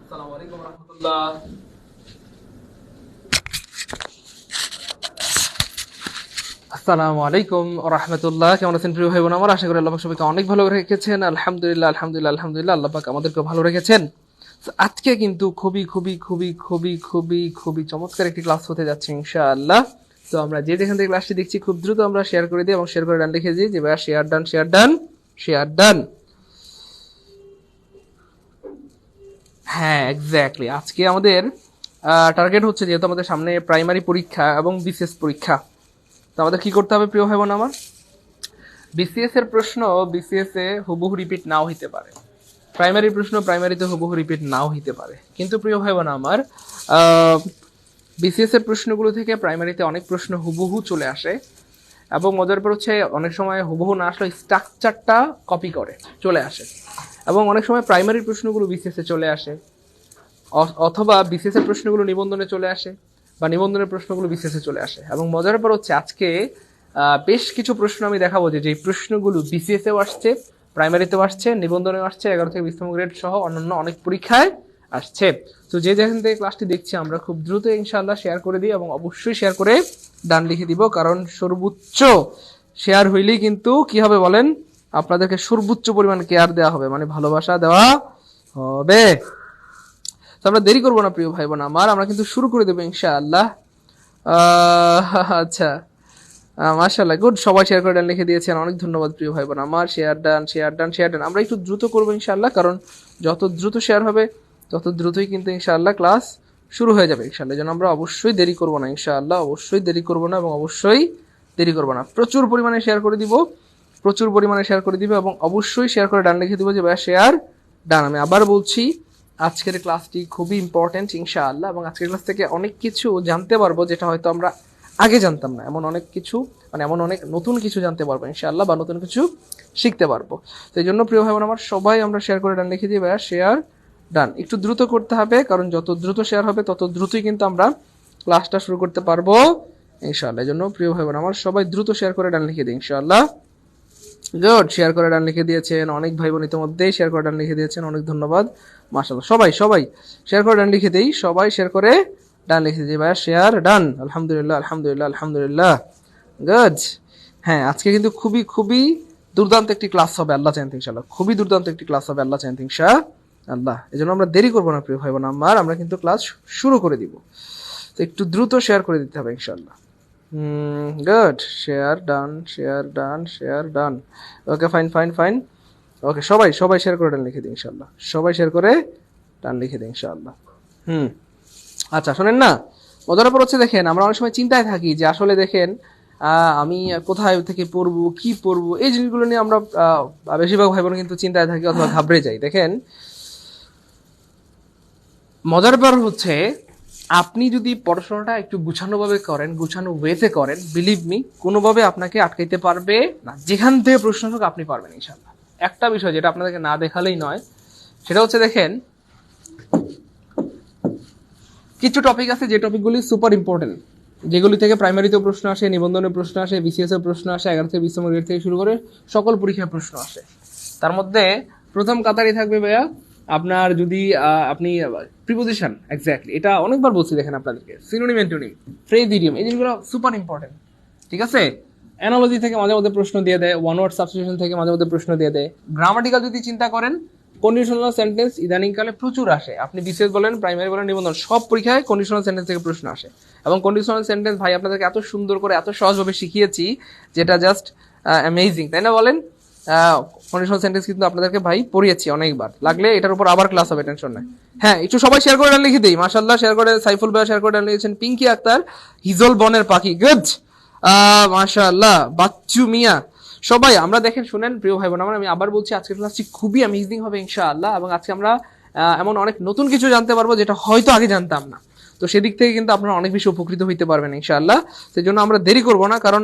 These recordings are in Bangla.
আসসালামু আলাইকুম রহমতুল্লাহ। আসসালামু আলাইকুম রহমতুল্লাহ। কেমন আছেন প্রিয় ভাই বোন আমার? আশা করি আল্লাহ পাক সবাইকে অনেক ভালো রেখেছেন। আলহামদুলিল্লাহ আলহামদুলিল্লাহ আলহামদুলিল্লাহ, আল্লাহ পাক আমাদেরকে ভালো রেখেছেন। তো আজকে কিন্তু খুবই খুবই খুবই খুবই খুবই খুবই চমৎকার একটি ক্লাস হতে যাচ্ছে ইনশাআল্লাহ। তো আমরা যে যেখান থেকে ক্লাসটি দেখছি খুব দ্রুত আমরা শেয়ার করে দিই এবং শেয়ার করে ডান লিখে দিই যে ভাইয়া share done share done share ডান। হ্যাঁ এক্স্যাক্টলি, আজকে আমাদের টার্গেট হচ্ছে, যেহেতু আমাদের সামনে প্রাইমারি পরীক্ষা এবং বিসিএস পরীক্ষা, তো আমাদের কি করতে হবে প্রিয় ভাই বোন আমার? বিসিএস এর প্রশ্ন বিসিএস এ হুবহু রিপিট নাও হইতে পারে, প্রাইমারি প্রশ্ন প্রাইমারিতে হুবহু রিপিট নাও হইতে পারে, কিন্তু প্রিয় ভাই বোন আমার বিসিএস এর প্রশ্নগুলো থেকে প্রাইমারিতে অনেক প্রশ্ন হুবহু চলে আসে। এবং মজার ব্যাপার হচ্ছে অনেক সময় হুবহু না আসলে স্ট্রাকচারটা কপি করে চলে আসে, এবং অনেক সময় প্রাইমারি প্রশ্নগুলো বিসিএস এ চলে আসে, অথবা বিসিএস এর প্রশ্নগুলো নিবন্ধনে চলে আসে, বা নিবন্ধনের প্রশ্নগুলো বিসিএস এ চলে আসে। এবং মজার ব্যাপার হচ্ছে আজকে বেশ কিছু প্রশ্ন আমি দেখাবো যে যেই প্রশ্নগুলো বিসিএস এও আসছে, প্রাইমারিতেও আসছে, নিবন্ধনেও আসছে, 11 থেকে 20তম গ্রেড সহ অন্যান্য অনেক পরীক্ষায় আসছে। তো যে যেখান থেকে ক্লাসটি দেখছি আমরা খুব দ্রুত ইনশাআল্লাহ শেয়ার করে দিই, এবং অবশ্যই শেয়ার করে ডান লিখে দিব, কারণ সর্বোচ্চ শেয়ার হইলেই কিন্তু কি হবে বলেন, আপনাদেরকে সর্বোচ্চ পরিমাণ কেয়ার দেওয়া হবে, মানে ভালোবাসা দেওয়া হবে। তো আমরা দেরি করবো না প্রিয় ভাই বোন আমার, আমরা কিন্তু শুরু করে দেবো ইনশাআল্লাহ। আচ্ছা, মাশাআল্লাহ, গুড, সবাই শেয়ার করে ডান লিখে দিয়েছেন, অনেক ধন্যবাদ প্রিয় ভাই বোন আমার। Share done share done share ডান, আমরা একটু দ্রুত করবো ইনশাআল্লাহ, কারণ যত দ্রুত শেয়ার হবে তত দ্রুতই কিন্তু ইনশাআল্লাহ ক্লাস শুরু হয়ে যাবে ইনশাআল্লাহ। এই জন্য আমরা অবশ্যই দেরি করবো না ইনশাআল্লাহ, অবশ্যই দেরি করবো না, এবং অবশ্যই দেরি করবো না। প্রচুর পরিমাণে শেয়ার করে দিব, প্রচুর পরিমাণে শেয়ার করে দিব, এবং অবশ্যই শেয়ার করে ডান লিখে দিব যে ভাইয়া শেয়ার ডান। আমি আবার বলছি, আজকের ক্লাসটি খুবই ইম্পর্টেন্ট ইনশাআল্লাহ, এবং আজকের ক্লাস থেকে অনেক কিছু জানতে পারবো যেটা হয়তো আমরা আগে জানতাম না, এমন অনেক কিছু, মানে এমন অনেক নতুন কিছু জানতে পারবো ইনশাআল্লাহ, বা নতুন কিছু শিখতে পারবো। তো এই জন্য প্রিয় ভাই বোন আমার, সবাই আমরা শেয়ার করে ডান লিখে দিই ভাইয়া শেয়ার ডান। একটু দ্রুত করতে হবে, কারণ যত দ্রুত শেয়ার হবে তত দ্রুতই কিন্তু আমরা ক্লাসটা শুরু করতে পারবো ইনশাআল্লাহ। এই জন্য প্রিয় ভাই বোন আমার, সবাই দ্রুত শেয়ার করে ডান লিখে দিই ইনশাআল্লাহ। গুড, শেয়ার করে ডান লিখে দিয়েছেন অনেক ভাই বোন, ইতিমধ্যেই শেয়ার করে ডান লিখে দিয়েছেন, অনেক ধন্যবাদ, মাশাআল্লাহ। সবাই সবাই শেয়ার করে ডান লিখে দেই, সবাই শেয়ার করে ডান লিখে দিই ভাইয়া শেয়ার ডান। আলহামদুলিল্লাহ আলহামদুলিল্লাহ আলহামদুলিল্লাহ, গুড। হ্যাঁ, আজকে কিন্তু খুবই খুবই দুর্দান্ত একটি ক্লাস হবে আল্লাহ চাইতে ইনশাআল্লাহ, খুবই দুর্দান্ত একটি ক্লাস হবে আল্লাহ চাইতে ইনশাআল্লাহ। এই জন্য আমরা দেরি করবো না প্রিয় ভাই বোন আমার, আমরা কিন্তু ক্লাস শুরু করে দিব। তো একটু দ্রুত শেয়ার করে দিতে হবে ইনশাআল্লাহ। Good, share done share done share done. Okay, fine fine fine. Okay, সবাই সবাই শেয়ার করে ডান লিখে দিই ইনশাআল্লাহ, সবাই শেয়ার করে ডান লিখে দিই ইনশাআল্লাহ। আচ্ছা, শোনেন না, মজার ব্যাপার হচ্ছে দেখেন, আমরা অনেক সময় চিন্তায় থাকি যে আসলে দেখেন আমি কোথায় থেকে পড়বো, কি পড়বো, এই জিনিসগুলো নিয়ে আমরা বেশিরভাগ ভাই বোন কিন্তু চিন্তায় থাকি অথবা ঘাবড়ে যাই। দেখেন, মজার ব্যাপার হচ্ছে আপনি যদি পড়াশোনাটা একটু গুছানোভাবে করেন, গুছানো ওয়েতে করেন, বিলিভ মি, কোনোভাবে আপনাকে আটকাইতে পারবে না, যেখান থেকে প্রশ্ন হোক আপনি পারবেন ইনশাআল্লাহ। একটা বিষয় যেটা আপনাদেরকে না দেখালেই নয়, সেটা হচ্ছে দেখেন, কিছু টপিক আছে যে টপিকগুলি সুপার ইম্পর্টেন্ট, যেগুলি থেকে প্রাইমারিতেও প্রশ্ন আসে, নিবন্ধনের প্রশ্ন আসে, বিসিএস এর প্রশ্ন আসে, 11 থেকে 20তম গ্রেড থেকে শুরু করে সকল পরীক্ষার প্রশ্ন আসে। তার মধ্যে প্রথম কাতারই থাকবে ভাইয়া আপনার, যদি আপনি প্রিপোজিশন, এক্স্যাক্টলি, এটা অনেকবার বলছি দেখেন আপনাদেরকে, সিনোনিম অ্যান্টোনিম, ফ্রেজ ইডিয়ম, এই জিনিসগুলো সুপার ইম্পর্টেন্ট, ঠিক আছে। অ্যানালজি থেকে মাঝে মধ্যে প্রশ্ন দিয়ে দেয়, ওয়ান ওয়ার্ড সাবস্টিটিউশন থেকে মাঝে মধ্যে প্রশ্ন দিয়ে দেয়, গ্রামাটিক্যাল যদি চিন্তা করেন, কন্ডিশনাল সেন্টেন্স ইদানিংকালে প্রচুর আসে, আপনি বিসিএস বলেন, প্রাইমারি বলেন, নিবন্ধন, সব পরীক্ষায় কন্ডিশনাল সেন্টেন্স থেকে প্রশ্ন আসে। এবং কন্ডিশনাল সেন্টেন্স ভাই আপনাদেরকে এত সুন্দর করে এত সহজভাবে শিখিয়েছি, যেটা জাস্ট অ্যামেজিং, তাই না বলেন? কন্ডিশনাল সেন্টেন্স কিন্তু আপনাদেরকে ভাই পড়িয়েছি অনেকবার, লাগলে এটার উপর আবার ক্লাস হবে, টেনশন নাই। হ্যাঁ, একটু সবাই শেয়ার করে ডান লিখে দিই, মাশাআল্লাহ, শেয়ার করে সাইফুল ভাই শেয়ার করে ডান লিখেছেন, পিঙ্কি আক্তার, হিজল বনের পাখি, গুড, মাশাআল্লাহ, বাচ্চু মিয়া, সবাই আমরা দেখেন, শুনেন প্রিয় ভাই বোন আমার, আমি আবার বলছি আজকের ক্লাসটি খুবই অ্যামেজিং হবে ইনশাআল্লাহ, এবং আজকে আমরা এমন অনেক নতুন কিছু জানতে পারবো যেটা হয়তো আগে জানতাম না। তো সেদিক থেকে কিন্তু আপনারা অনেক বেশি উপকৃত হইতে পারবেন ইনশাআল্লাহ। সেই জন্য আমরা দেরি করব না, কারণ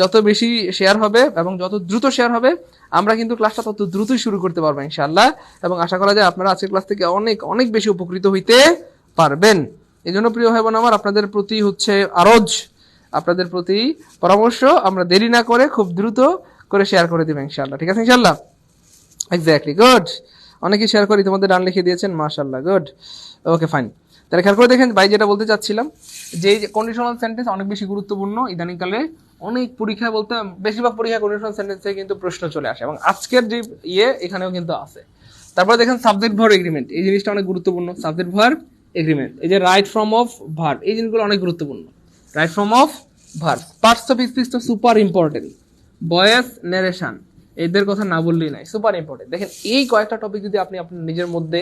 যত বেশি শেয়ার হবে এবং যত দ্রুত শেয়ার হবে আমরা কিন্তু ক্লাসটা তত দ্রুতই শুরু করতে পারবো ইনশাআল্লাহ, এবং আশা করা যায় আপনারা আজকের ক্লাস থেকে অনেক অনেক বেশি উপকৃত হইতে পারবেন। এই জন্য প্রিয় ভাই বোন আমার, আপনাদের প্রতি হচ্ছে আরজ, আপনাদের প্রতি পরামর্শ, আমরা দেরি না করে খুব দ্রুত করে শেয়ার করে দিবেন ইনশাআল্লাহ, ঠিক আছে ইনশাআল্লাহ, এক্স্যাক্টলি, গুড। অনেকেই শেয়ার করে ইতিমধ্যে ডান লিখে দিয়েছেন, মাশাআল্লাহ, গুড। Okay fine. তাহলে খেয়াল করে দেখেন ভাই, যেটা বলতে চাচ্ছিলাম যে এই যে কন্ডিশনাল সেন্টেন্স অনেক বেশি গুরুত্বপূর্ণ ইদানিংকালে। অনেক পরীক্ষা বলতে বেশিরভাগ পরীক্ষা কন্ডিশনাল সেন্টেন্সে কিন্তু প্রশ্ন চলে আসে, এবং আজকের যে এখানেও কিন্তু আছে। তারপরে দেখেন সাবজেক্ট ভার্ব এগ্রিমেন্ট, এই জিনিসটা অনেক গুরুত্বপূর্ণ। সাবজেক্ট ভার্ব এগ্রিমেন্ট, এই যে রাইট ফর্ম অফ ভার্ব, এই জিনিসগুলো অনেক গুরুত্বপূর্ণ। Right form of verb, parts of speech তো সুপার ইম্পর্টেন্ট। ভয়েস ন্যারেশন, এদের কথা না বললেই নাই, সুপার ইম্পর্টেন্ট। দেখেন এই কয়েকটা টপিক যদি আপনি আপনার নিজের মধ্যে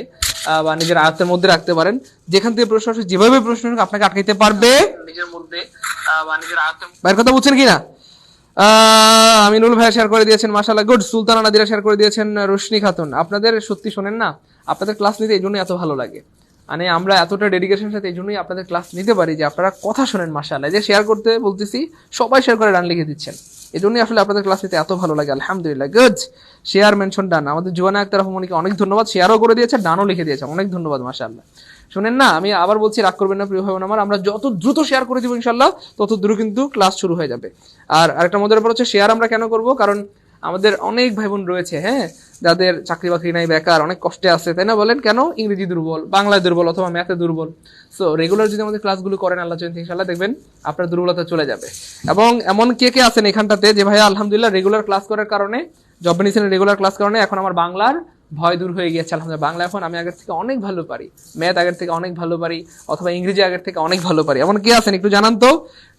বা নিজের আয়ত্তের মধ্যে রাখতে পারেন, যেখান থেকে প্রশ্ন আসে যেভাবে প্রশ্ন আপনাকে আটকাইতে পারবে নিজের মধ্যে বা নিজের আয়ত্তের। ভাইয়ের কথা বুঝছেন কিনা? আমিনুল ভাই শেয়ার করে দিয়েছেন, মাশাআল্লাহ, গুড। সুলতানা নাদিরা শেয়ার করে দিয়েছেন, রোশনি খাতুন। আপনাদের সত্যি শোনেন না, আপনাদের ক্লাস নিতে এই জন্যই এত ভালো লাগে। মানে আমরা এতটা ডেডিকেশনের সাথে এই জন্যই আপনাদের ক্লাস নিতে পারি যে আপনারা কথা শোনেন, মাশাআল্লাহ। যে শেয়ার করতে বলতেছি, সবাই শেয়ার করে ডান লিখে দিচ্ছেন, এই জন্যই আসলে আপনাদের ক্লাস নিতে এত ভালো লাগে, আলহামদুলিল্লাহ, গুড। শেয়ার মেনশন ডান, আমাদের জুয়ানা আক্তার রহমানকে অনেক ধন্যবাদ, শেয়ারও করে দিয়েছে, ডানও লিখে দিয়েছে, অনেক ধন্যবাদ, মাশাআল্লাহ। শুনেন না, আমি আবার বলছি, রাগ করবেন না প্রিয় ভাই বোন আমার, আমরা যত দ্রুত শেয়ার করে দিব ইনশাআল্লাহ তত দ্রুত কিন্তু ক্লাস শুরু হয়ে যাবে। আর আরেকটা মজার ব্যাপার হচ্ছে, শেয়ার আমরা কেন করব? কারণ আমাদের অনেক ভাই বোন রয়েছে, হ্যাঁ, যাদের চাকরি বাকরি নাই, বেকার, অনেক কষ্টে আছে, তাই না? বলেন কেন? ইংরেজি দুর্বল, বাংলায় দুর্বল, অথবা ম্যাথে দুর্বল। সো রেগুলার যদি আমাদের ক্লাসগুলো করেন, আল্লাহ চাইলে ইনশাআল্লাহ দেখবেন আপনার দুর্বলতা চলে যাবে। এবং এমন কে কে আছেন এখানটাতে যে ভাইয়া আলহামদুলিল্লাহ রেগুলার ক্লাস করার কারণে, জব বেনিফিটের রেগুলার ক্লাস কারণে এখন আমার বাংলার ভয় দূর হয়ে গিয়েছে, আলহামদুলিল্লাহ। বাংলা এখন আমি আগের থেকে অনেক ভালো পারি, ম্যাথ আগের থেকে অনেক ভালো পারি, অথবা ইংরেজি আগের থেকে অনেক ভালো পারি। এমন কে আছেন একটু জানান তো,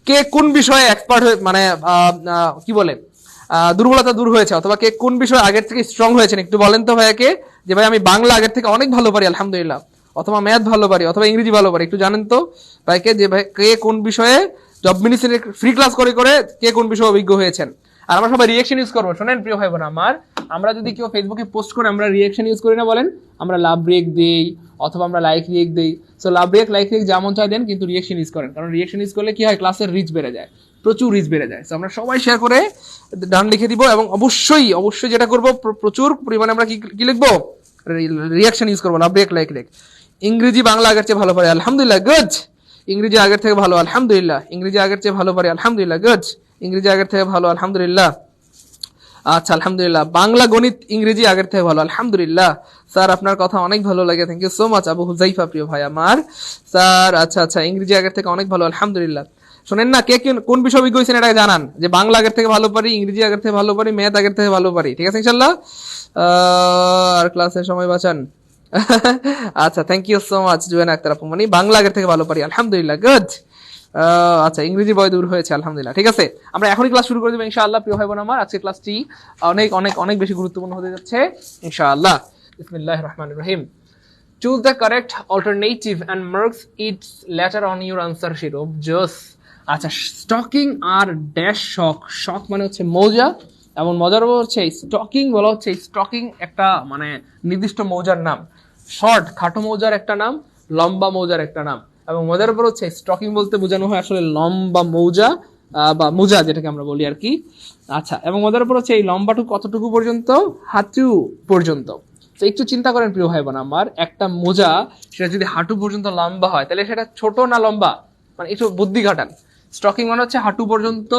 কে কোন বিষয়ে এক্সপার্ট হয়ে, মানে কি বলে, দুর্বলতা দূর হয়েছে, অথবা কে কোন বিষয়ে আগের থেকে স্ট্রং হয়েছেন, একটু বলেন তো ভাইয়াকে যে ভাই আমি বাংলা আগের থেকে অনেক ভালো পারি আলহামদুলিল্লাহ, অথবা ম্যাথ ভালো পারি, অথবা ইংরেজি ভালো পারি। একটু জানেন তো ভাইকে যে ভাই কে কোন বিষয়ে জব মিনিস্ট্রির ফ্রি ক্লাস করে করে কে কোন বিষয়ে অভিজ্ঞ হয়েছেন। আর আমরা সবাই রিঅ্যাকশন ইউজ করবো, শোনেন প্রিয় ভাই বোন আমার, আমরা যদি কেউ ফেসবুকে পোস্ট করে আমরা রিঅ্যাকশন ইউজ করি না, বলেন আমরা লাভ রিয়েক্ট দেই, অথবা আমরা লাইক রিয়েক্ট দেই। So love react, like react যেমন চাই দেন, কিন্তু রিঅ্যাকশন ইউজ করেন, কারণ রিঅ্যাকশন ইউজ করলে কি হয়, ক্লাসের রিচ বেড়ে যায়, প্রচুর রিচ বেড়ে যায়। সো আমরা সবাই শেয়ার করে ডান লিখে দিব, এবং অবশ্যই অবশ্যই যেটা করবো, প্রচুর পরিমাণে আমরা কি লিখবো, রিঅ্যাকশন ইউজ করবো, লাভ রিয়েক্ট, লাইক রিয়েক্ট। ইংরেজি বাংলা আগের চেয়ে ভালো পারে আলহামদুলিল্লাহ, গুড। ইংরেজি আগের থেকে ভালো আলহামদুলিল্লাহ, ইংরেজি আগের চেয়ে ভালো পারে আলহামদুলিল্লাহ, গুড। ইংরেজি আগের থেকে ভালো আলহামদুলিল্লাহ, আচ্ছা আলহামদুলিল্লাহ। বাংলা গণিত ইংরেজি আগের থেকে ভালো আলহামদুলিল্লাহ। স্যার আপনার কথা অনেক ভালো লাগে, thank you so much Abu Huzaifa, প্রিয় ভাই আমার। স্যার আচ্ছা আচ্ছা, ইংরেজি আগের থেকে অনেক ভালো আলহামদুলিল্লাহ। শোনেন না, কে কোন বিষয় অভিজ্ঞ হয়েছেন এটা জানান, যে বাংলা আগের থেকে ভালো পারি, ইংরেজি আগের থেকে ভালো পারি, ম্যাথ আগের থেকে ভালো পারি, ঠিক আছে ইনশাল্লাহ। আর ক্লাসের সময় বাঁচান। আচ্ছা, thank you so much Juyen Akter আপু, মানে বাংলা আগের থেকে ভালো পারি আলহামদুলিল্লাহ, গুড। আচ্ছা, ইংরেজি বয় দূর হয়েছে আলহামদুলিল্লাহ, ঠিক আছে। আমরা এখনই ক্লাস শুরু করে দেবো ইনশাআল্লাহ প্রিয় ভাই বোন আমার। আজকে ক্লাসটি অনেক অনেক অনেক বেশি গুরুত্বপূর্ণ হতে যাচ্ছে ইনশাআল্লাহ। বিসমিল্লাহির রহমানির রহিম। Choose the correct alternative and marks its letter on your answer sheet of just. আচ্ছা, স্টকিং আর ড্যাশ শক, শক মানে হচ্ছে মৌজা, এবং মজার হচ্ছে স্টকিং বলা হচ্ছে, স্টকিং একটা মানে নির্দিষ্ট মৌজার নাম, শর্ট খাটো মৌজার একটা নাম, লম্বা মৌজার একটা নাম। এবং মজার উপর হচ্ছে স্টকিং বলতে বোঝানো হয় আসলে লম্বা মৌজা বা মোজা যেটাকে আমরা বলি আর কি। আচ্ছা, এবং মজার উপর হচ্ছে এই লম্বাটুকু কতটুকু পর্যন্ত, হাঁটু পর্যন্ত। তো একটু চিন্তা করেন প্রিয় ভাই বোন আমার, একটা মোজা সেটা যদি হাঁটু পর্যন্ত লম্বা হয়, তাহলে সেটা ছোট না লম্বা? মানে একটু বুদ্ধি ঘাটান। স্টকিং মানে হচ্ছে হাঁটু পর্যন্ত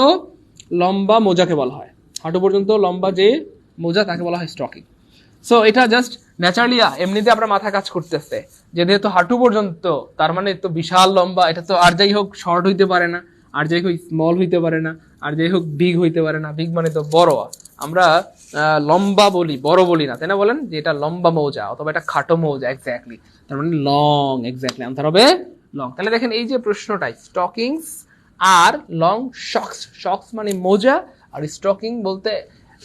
লম্বা মোজাকে বলা হয়, হাঁটু পর্যন্ত লম্বা যে মোজা তাকে বলা হয় স্টকিং। সো এটা জাস্ট ন্যাচারালি এমনিতে আপনার মাথা কাজ করতেছে যে যেহেতু হাঁটু পর্যন্ত, তার মানে তো বিশাল লম্বা, এটা তো আর যাই হোক শর্ট হইতে পারে না, আর যাই হোক স্মল হইতে পারে না, আর যাই হোক বিগ হইতে পারে না। বিগ মানে তো বড়, আমরা লম্বা বলি, বড় বলি না, তাই না? বলেন যে এটা লম্বা মৌজা অথবা এটা খাটো মৌজা, এক্স্যাক্টলি, তার মানে লং, এক্স্যাক্টলি আনসার হবে লং। তাহলে দেখেন এই যে প্রশ্নটাই, স্টকিংস আর লং শক্স, শক্স মানে মোজা, আর স্টকিং বলতে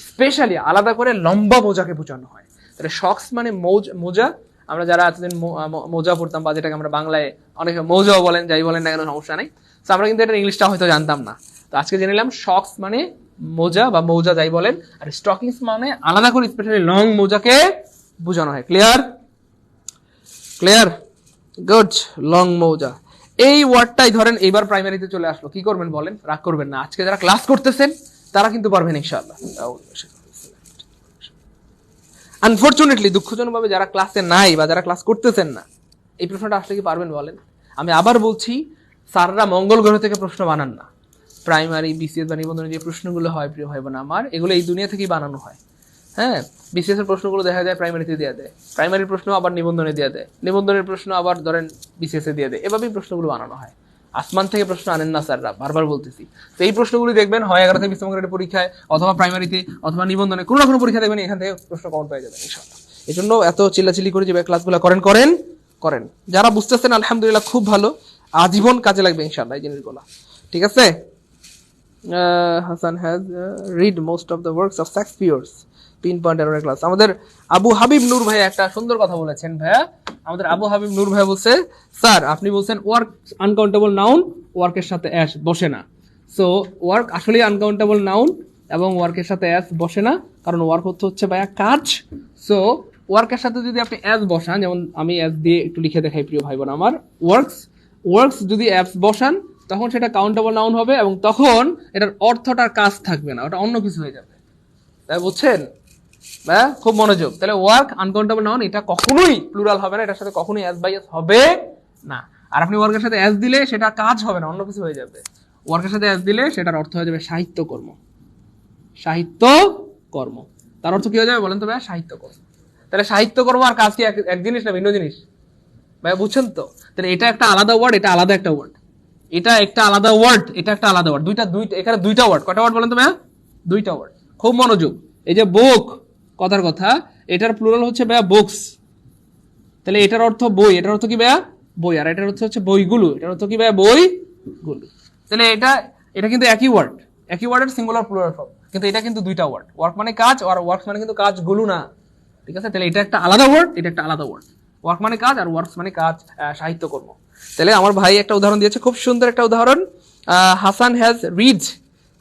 স্পেশালি আলাদা করে লম্বা মোজাকে বোঝানো হয়। তাহলে শক্স মানে মোজা, আমরা যারা এতদিন মোজা পড়তাম, বা যেটাকে আমরা বাংলায় অনেকে মৌজাও বলেন, যাই বলেন না কেন সমস্যা নেই, তো আমরা কিন্তু এটা ইংলিশটা হয়তো জানতাম না। তো আজকে জেনে নিলাম শক্স মানে মোজা বা মৌজা যাই বলেন, আর স্টকিংস মানে আলাদা করে স্পেশালি লং মোজাকে বোঝানো হয়। ক্লিয়ার? Clear, good. লং মৌজা এই ওয়ার্ডটাই ধরেন এইবার প্রাইমারিতে চলে আসলো, কি করবেন বলেন? রাগ করবেন না, আজকে যারা ক্লাস করতেছেন তারা কিন্তু পারবেন ইনশাআল্লাহ। আনফরচুনেটলি, দুঃখজনকভাবে যারা ক্লাসে নাই বা যারা ক্লাস করতেছেন না, এই প্রশ্নটা আসলে কি পারবেন বলেন? আমি আবার বলছি, স্যাররা মঙ্গল গ্রহ থেকে প্রশ্ন বানান না। প্রাইমারি, বিসিএস বা নিবন্ধনের যে প্রশ্নগুলো হয় প্রিয় ভাই বোন আমার, এগুলো এই দুনিয়া থেকেই বানানো হয়। হ্যাঁ, বিসিএস এর প্রশ্নগুলো দেখা যায় প্রাইমারিতে দেওয়া দেয়, প্রাইমারির প্রশ্ন আবার নিবন্ধনে দেওয়া দেয়, নিবন্ধনের প্রশ্ন আবার ধরেন বিসিএস এ দিয়ে দেয়, এভাবেই প্রশ্নগুলো বানানো হয়। আসমান থেকে প্রশ্ন আনেন না স্যাররা, বারবার বলতেছি। তো এই প্রশ্নগুলি দেখবেন হয় 11 থেকে 20 গ্রেডের পরীক্ষায়, অথবা প্রাইমারিতে, অথবা নিবন্ধনে, কোনো না কোনো পরীক্ষা দেখবেন এখান থেকে প্রশ্ন কমন পেয়ে যাবেন ইনশাআল্লাহ। এই জন্য এত চিল্লাচিল্লি করে যে ক্লাসগুলো করেন। যারা বুঝতেছেন আলহামদুলিল্লাহ, খুব ভালো, আজীবন কাজে লাগবে ইনশাআল্লাহ এই জিনিসগুলো। ঠিক আছে? Hassan has read most of the works of Shakespeare's pinpoint error class. আমাদের আবু হাবিব নূর ভাই একটা সুন্দর কথা বলেছেন ভাইয়া। আমাদের আবু হাবিব নূর ভাই বলছে, স্যার আপনি বলছেন ওয়ার্ক আনকাউন্টেবল নাউন, ওয়ার্কের সাথে অ্যাস বসে না। সো ওয়ার্ক আসলে আনকাউন্টেবল নাউন এবং ওয়ার্কের সাথে অ্যাস বসে না, কারণ ওয়ার্ক হচ্ছে ভাইয়া কাজ। সো ওয়ার্কের সাথে যদি আপনি অ্যাস বসান, যেমন আমি অ্যাস দিয়ে একটু লিখে দেখাই প্রিয় ভাই বোন আমার, ওয়ার্কস যদি অ্যাপস বসান তখন সেটা কাউন্টেবল নাউন হবে, এবং তখন এটার অর্থটার কাজ থাকবে না, ওটা অন্য কিছু হয়ে যাবে। তাই বুঝছেন? হ্যাঁ, খুব মনোযোগ। তাহলে ওয়ার্ক আনকাউন্টেবল নাউন, এটা কখনোই প্লুরাল হবে না, এটার সাথে কখনোই অ্যাস বাই অ্যাস হবে না। আর আপনি ওয়ার্কের সাথে অ্যাস দিলে সেটা কাজ হবে না, অন্য কিছু হয়ে যাবে। ওয়ার্কের সাথে অ্যাস দিলে সেটার অর্থ হয়ে যাবে সাহিত্যকর্ম। সাহিত্যকর্ম তার অর্থ কি হয়ে যাবে বলেন তো ভাইয়া? সাহিত্যকর্ম। তাহলে সাহিত্যকর্ম আর কাজ কি এক জিনিস না ভিন্ন জিনিস? ভাইয়া বুঝছেন তো? তাহলে এটা একটা আলাদা ওয়ার্ড, এটা আলাদা একটা ওয়ার্ড, এটা একটা আলাদা ওয়ার্ড, এটা একটা আলাদা ওয়ার্ড, এখানে দুইটা ওয়ার্ড। কয়টা ওয়ার্ড বলেন তো ভাইয়া? দুইটা ওয়ার্ড। খুব মনোযোগ। এই যে বুক, কথার কথা, এটার প্লুরাল হচ্ছে ভাইয়া বুকস। তাহলে এটার অর্থ বই, এটার অর্থ কি ভাইয়া? বই। আর এটার অর্থ হচ্ছে বইগুলো, এটার অর্থ কি ভাইয়া? বইগুলো। তাহলে এটা কিন্তু একই ওয়ার্ডের সিঙ্গুলার প্লুরাল ফর্ম, কিন্তু এটা কিন্তু দুইটা ওয়ার্ড। ওয়ার্ক মানে কাজ, আর ওয়ার্কস মানে কিন্তু কাজগুলো না। ঠিক আছে? তাহলে এটা একটা আলাদা ওয়ার্ড, এটা একটা আলাদা ওয়ার্ড। ওয়ার্ক মানে কাজ, আর ওয়ার্কস মানে কাজ, সাহিত্যকর্ম। তাহলে আমার ভাই একটা উদাহরণ দিয়েছে, খুব সুন্দর একটা উদাহরণ। হাসান হ্যাজ রিড,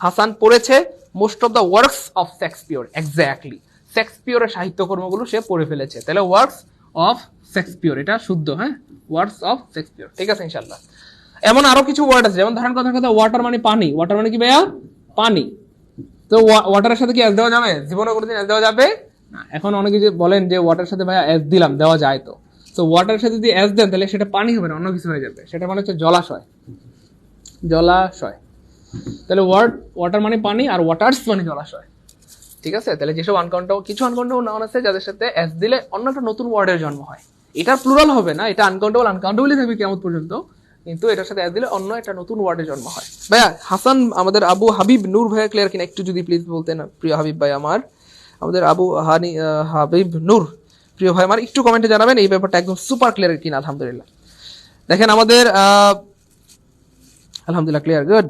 হাসান পড়েছে most of the works of Shakespeare. Exactly, শেক্সপিয়রের সাহিত্যকর্মগুলো সে পড়ে ফেলেছে। তাহলে ওয়ার্কস অফ শেক্সপিয়র, এটা শুদ্ধ। হ্যাঁ, ওয়ার্কস অফ শেক্সপিয়র। ঠিক আছে ইনশাআল্লাহ। এমন আরো কিছু ওয়ার্ড আছে, যেমন ধরেন কথার কথা ওয়াটার মানে পানি। ওয়াটার মানে কি ভাইয়া? পানি। তো ওয়াটারের সাথে কি অ্যাস দেওয়া যাবে? জীবনে কোনোদিন অ্যাস দেওয়া যাবে না। এখন অনেকে যে বলেন যে ওয়াটারের সাথে ভাইয়া অ্যাস দিলাম, দেওয়া যায় তো। তো ওয়াটারের সাথে যদি অ্যাস দেন তাহলে সেটা পানি হবে না, অন্য কিছু হয়ে যাবে। সেটা মানে হচ্ছে জলাশয়। তাহলে ওয়াটার মানে পানি, আর ওয়াটার্স মানে জলাশয়। ঠিক আছে? তাহলে যেসব কিছু আনকাউন্টেবল নাউন আছে যাদের সাথে অ্যাস দিলে অন্য একটা নতুন ওয়ার্ডের জন্ম হয়। এটা প্লুরাল হবে না, এটা আনকাউন্টেবলই থাকবে কিয়ামত পর্যন্ত, কিন্তু এটার সাথে অ্যাস দিলে অন্য একটা নতুন ওয়ার্ডের জন্ম হয়। ভাইয়া হাসান, আমাদের আবু হাবিব নূর ভাইয়া ক্লিয়ার কিনা একটু যদি প্লিজ বলতেন প্রিয় হাবিব ভাই আমার। আমাদের হাবিব নূর প্রিয় ভাই আমার, একটু কমেন্টে জানাবেন এই ব্যাপারটা একদম সুপার ক্লিয়ার কিনা। আলহামদুলিল্লাহ। দেখেন আমাদের আলহামদুলিল্লাহ ক্লিয়ার, গুড।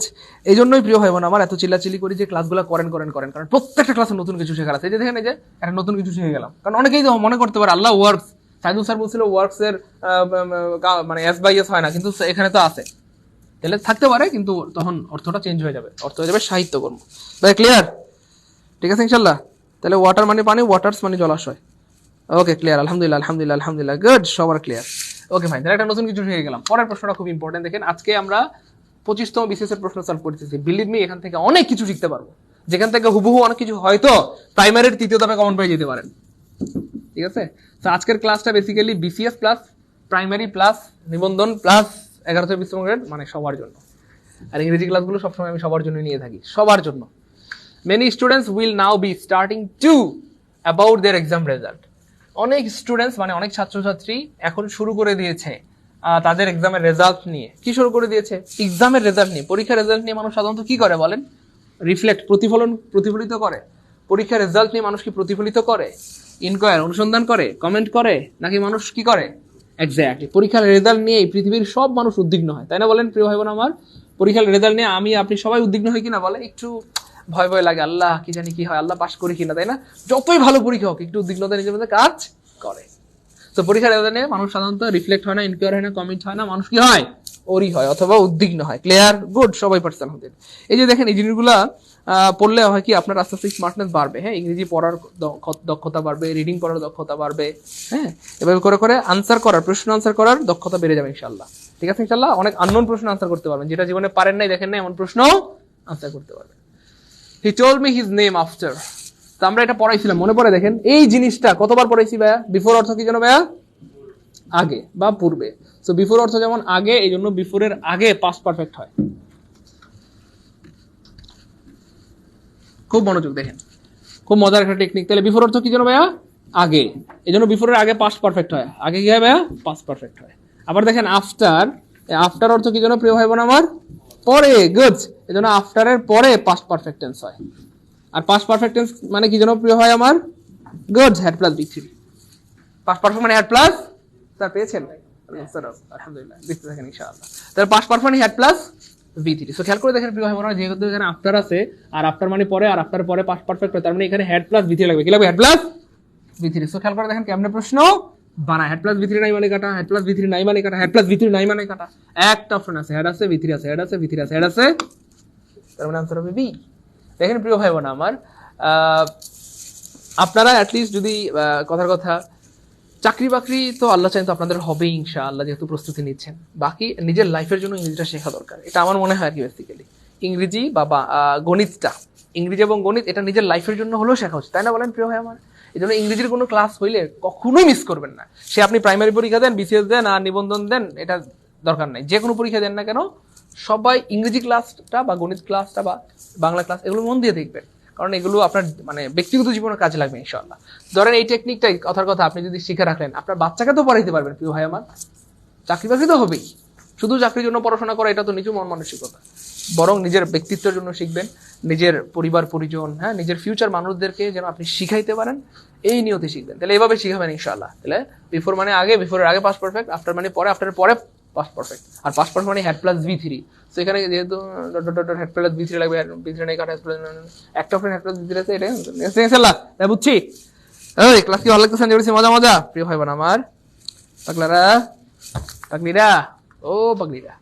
এই জন্যই প্রিয় ভাই বোন আমার এত চিল্লাচিল্লি করি যে ক্লাসগুলো করেন, কারণ প্রত্যেকটা ক্লাসে নতুন কিছু শেখার আছে। এই যে দেখেন, এই যে একটা নতুন কিছু শিখে গেলাম। কারণ অনেকেই মনে করতে পারে আল্লাহ ওয়ার্কস, সাইদুল স্যার বলছিল ওয়ার্কস এর মানে এস বাই এস হয় না, কিন্তু এখানে তো আছে। তাহলে থাকতে পারে, কিন্তু তখন অর্থটা চেঞ্জ হয়ে যাবে, অর্থ হয়ে যাবে সাহিত্যকর্ম। ভাই ক্লিয়ার? ঠিক আছে ইনশাল্লাহ। তাহলে ওয়াটার মানে পানি, ওয়াটার্স মানে জলাশয়। ওকে ক্লিয়ার, আলহামদুলিল্লাহ, গুড, সবার ক্লিয়ার। ওকে ভাই, তাহলে একটা নতুন কিছু শিখে গেলাম। পরের প্রশ্নটা খুব ইম্পর্টেন্ট। দেখেন, আজকে আমরা 25তম বিসিএস এর প্রশ্ন সলভ করতেছি। বিলিভ মি, এখান থেকে অনেক কিছু শিখতে পারবো, যেখান থেকে হুবহু অনেক কিছু হয়তো প্রাইমারির 3য় ধাপে কমন পেয়ে যেতে পারেন। ঠিক আছে? তো আজকের ক্লাসটা basically BCS plus primary plus নিবন্ধন প্লাস 11 থেকে 20 গ্রেড, মানে সবার জন্য। আর ইংরেজি ক্লাসগুলো সবসময় আমি সবার জন্য নিয়ে থাকি, সবার জন্য। Many students will now be starting to about their exam result. অনেক স্টুডেন্টস মানে অনেক ছাত্রছাত্রী এখন শুরু করে দিয়েছে তাদের এক্সামের রেজাল্ট নিয়ে। কি শুরু করে দিয়েছে? এক্সামের রেজাল্ট নিয়ে। পরীক্ষার রেজাল্ট নিয়ে মানুষ সাধারণত কি করে বলেন? প্রতিফলিত করে। পরীক্ষার রেজাল্ট নিয়ে মানুষ কি প্রতিফলিত করে? ইনকোয়ার, অনুসন্ধান করে, কমেন্ট করে, নাকি মানুষ কি করে? এক্স্যাক্টলি, পরীক্ষার রেজাল্ট নিয়ে পৃথিবীর সব মানুষ উদ্বিগ্ন হয়, তাই না বলেন প্রিয় ভাই বোন আমার? পরীক্ষার রেজাল্ট নিয়ে আপনি সবাই উদ্বিগ্ন হয় কিনা বলে? একটু ভয় লাগে, আল্লাহ কি জানি কি হয়, আল্লাহ পাস করি কিনা, তাই না? যতই ভালো পরীক্ষা হোক একটু উদ্বিগ্নতা নিজের মধ্যে কাজ করে। তো পরীক্ষার রেজাল্ট নিয়ে মানুষ সাধারণত রিফ্লেক্ট হয় না, ইনকোয়ার হয় না, কমেন্ট হয় না, মানুষ কি হয়? ওরি হয় অথবা উদ্বিগ্ন হয়। ক্লিয়ার? গুড, সবাই পারছেন হতেন। এই যে দেখেন, এই জিনিসগুলা পড়লে হয় কি আপনার আস্তে আস্তে স্মার্টনেস বাড়বে। হ্যাঁ, ইংরেজি পড়ার দক্ষতা বাড়বে, রিডিং পড়ার দক্ষতা বাড়বে। হ্যাঁ, এভাবে করে প্রশ্ন আনসার করার দক্ষতা বেড়ে যাবে ইনশাল্লাহ। ঠিক আছে ইনশাল্লাহ। অনেক আননোন প্রশ্ন আনসার করতে পারবেন, যেটা জীবনে পারেন নাই, দেখেন না, এমন প্রশ্ন আনসার করতে পারবেন। He told me his name after. তো আমরা এটা পড়াইছিলাম, মনে পড়ে? দেখেন এই জিনিসটা কতবার পড়াইছি ভাইয়া? বিফোর অর্থ কি জানো ভাইয়া? আগে বা পূর্বে। সো বিফোর অর্থ যেমন আগে, এই জন্য বিফোরের আগে পাস্ট পারফেক্ট হয়। খুব মনোযোগ দেখেন, খুব মজার একটা টেকনিক। তাহলে বিফোর অর্থ কি যেন ভাইয়া? আগে। এই জন্য বিফোরের আগে পাস্ট পারফেক্ট হয়, আগে কি হয় ভাইয়া? পাস্ট পারফেক্ট হয়। আবার দেখেন আফটার, আফটার অর্থ কি যেন প্রিয় ভাই বোন আমার? পরে। গুড। এই জন্য আফটারের পরে পাস্ট পারফেক্ট টেন্স হয়। আর পাস্ট পারফেক্ট টেন্স মানে কি যেন প্রিয় হয় আমার? Good, had plus V three. Past perfect মানে হ্যাড প্লাস, স্যার পেয়েছেন? আলহামদুলিল্লাহ, দেখতে থাকেন ইনশাআল্লাহ। তাহলে পাস্ট পারফেক্ট মানে had plus V three. So খেয়াল করে দেখেন প্রিয় ভাই বোনেরা, যেহেতু এখানে আফটার আছে আর আফটার মানে পরে, আর আফটার পরে পাস্ট পারফেক্ট হয়, তার মানে এখানে হেড প্লাস বি থ্রি লাগবে। কি লাগবে? Had plus V three. So খেয়াল করে দেখেন কেমনে প্রশ্ন বানায়। হেড প্লাস বি থ্রি নাই মানে কাটা, হেড প্লাস বি থ্রি নাই মানে কাটা, হেড প্লাস বি থ্রি নাই মানে কাটা। একটা অপশন আছে, হেড আছে, বি থ্রি আছে, হেড আছে, বি থ্রি আছে, হেড আছে, তার মানে আনসার হবে বি। দেখেন প্রিয় ভাই বোন আমার, আপনারা অ্যাটলিস্ট যদি কথার কথা চাকরি বাকরি তো আল্লাহ চাইতো আপনাদের হবে ইনশাআল্লাহ, যেহেতু প্রস্তুতি নিচ্ছেন। বাকি নিজের লাইফের জন্য ইংরেজিটা শেখা দরকার, এটা আমার মনে হয় আর কি। বেসিক্যালি ইংরেজি বা গণিতটা, ইংরেজি এবং গণিত এটা নিজের লাইফের জন্য হলেও শেখা উচিত, তাই না বলেন প্রিয় ভাই আমার? এই জন্য ইংরেজির কোনো ক্লাস হইলে কখনোই মিস করবেন না। সে আপনি প্রাইমারি পরীক্ষা দেন, বিসিএস দেন আর নিবন্ধন দেন, এটা দরকার নাই। যে কোনো পরীক্ষা দেন না কেন, সবাই ইংরেজি ক্লাসটা বা গণিত ক্লাসটা বা বাংলা ক্লাস এগুলো মন দিয়ে দেখবেন, কারণ এগুলো আপনার মানে ব্যক্তিগত জীবনে কাজে লাগবে ইনশাআল্লাহ। ধরেন এই টেকনিকটাই কথার কথা আপনি যদি শিখে রাখলেন, আপনার বাচ্চাকে তো পড়াইতে পারবেন প্রিয় ভাই আমার। চাকরি বাকরি তো হবেই, শুধু চাকরির জন্য পড়াশোনা করা এটা তো নিচু মন মানসিকতা, বরং নিজের ব্যক্তিত্বের জন্য শিখবেন, নিজের পরিবার পরিজন, হ্যাঁ, নিজের ফিউচার মানুষদেরকে যেন আপনি শিখাইতে পারেন, এই নিয়তে শিখবেন। তাহলে এইভাবে শিখাবেন ইনশাআল্লাহ। তাহলে বিফোর মানে আগে, বিফোরের আগে পাস্ট পারফেক্ট, আফটার মানে পরে, আফটারের পরে পাস্ট পারফেক্ট। আর পাস্ট পারফেক্ট মানে হেড প্লাস বি থ্রি। তো এখানে যেহেতু হেড প্লাস বি থ্রি লাগবে, বি থ্রি নাই কাটা, একটা হেড প্লাস বি থ্রি আছে, এটা বুঝছি। এই ক্লাস কি ভালো লাগতেছে? মজা মজা প্রিয় ভাই বোন আমার, পাগলারা পাগলিরা, ও পাগলিরা।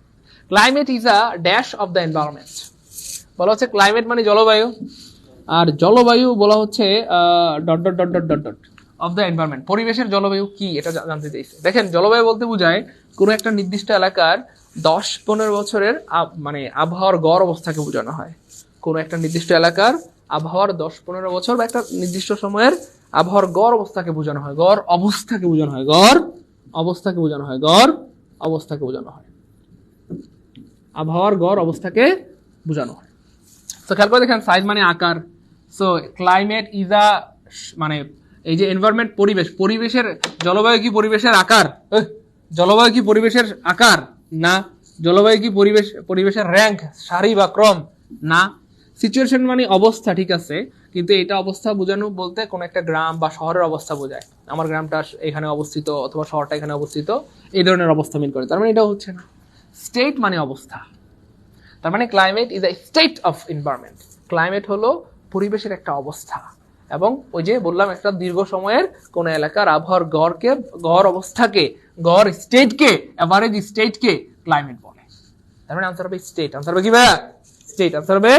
Climate is a dash of the environment. বলা হচ্ছে ক্লাইমেট মানে জলবায়ু, আর জলবায়ু বলা হচ্ছে dot dot dot dot dot dot of the environment. পরিবেশের জলবায়ু কি এটা জানতে চাইছে। দেখেন জলবায়ু বলতে বোঝায় কোনো একটা নির্দিষ্ট এলাকার 10-15 বছরের মানে আবহাওয়ার গড় অবস্থাকে বোঝানো হয়। কোনো একটা নির্দিষ্ট এলাকার আবহাওয়ার 10-15 বছর বা একটা নির্দিষ্ট সময়ের আবহাওয়ার গড় অবস্থাকে বোঝানো হয়, গড় অবস্থাকে বোঝানো হয়, গড় অবস্থাকে বোঝানো হয়, গড় অবস্থাকে বোঝানো হয়, আবহাওয়ার গড় অবস্থাকে বোঝানো হয়। তো খেয়াল করে দেখেন সাইজ মানে আকার। সো ক্লাইমেট ইজ আ মানে এই যে এনভায়রনমেন্ট পরিবেশ, পরিবেশের জলবায়ু কি পরিবেশের আকার? জলবায়ু কি পরিবেশের আকার? না। জলবায়ু কি পরিবেশের র্যাঙ্ক, সারি বা ক্রম? না। সিচুয়েশন মানে অবস্থা, ঠিক আছে, কিন্তু এটা অবস্থা বোঝানো বলতে কোন একটা গ্রাম বা শহরের অবস্থা বোঝায়। আমার গ্রামটা এখানে অবস্থিত অথবা শহরটা এখানে অবস্থিত, এই ধরনের অবস্থা মিন করে, তার মানে এটা হচ্ছে না। স্টেট মানে অবস্থা, তার মানে climate is a state of environment. Climate হলো পরিবেশের একটা অবস্থা, এবং ওই যে বললাম একটা দীর্ঘ সময়ের কোন এলাকার আবহাওয়ার গড় অবস্থাকে, গড় স্টেটকে, এভারেজ স্টেটকে ক্লাইমেট বলে। তার মানে আনসার হবে স্টেট। আনসার হবে কি ভাইয়া? স্টেট। আনসার হবে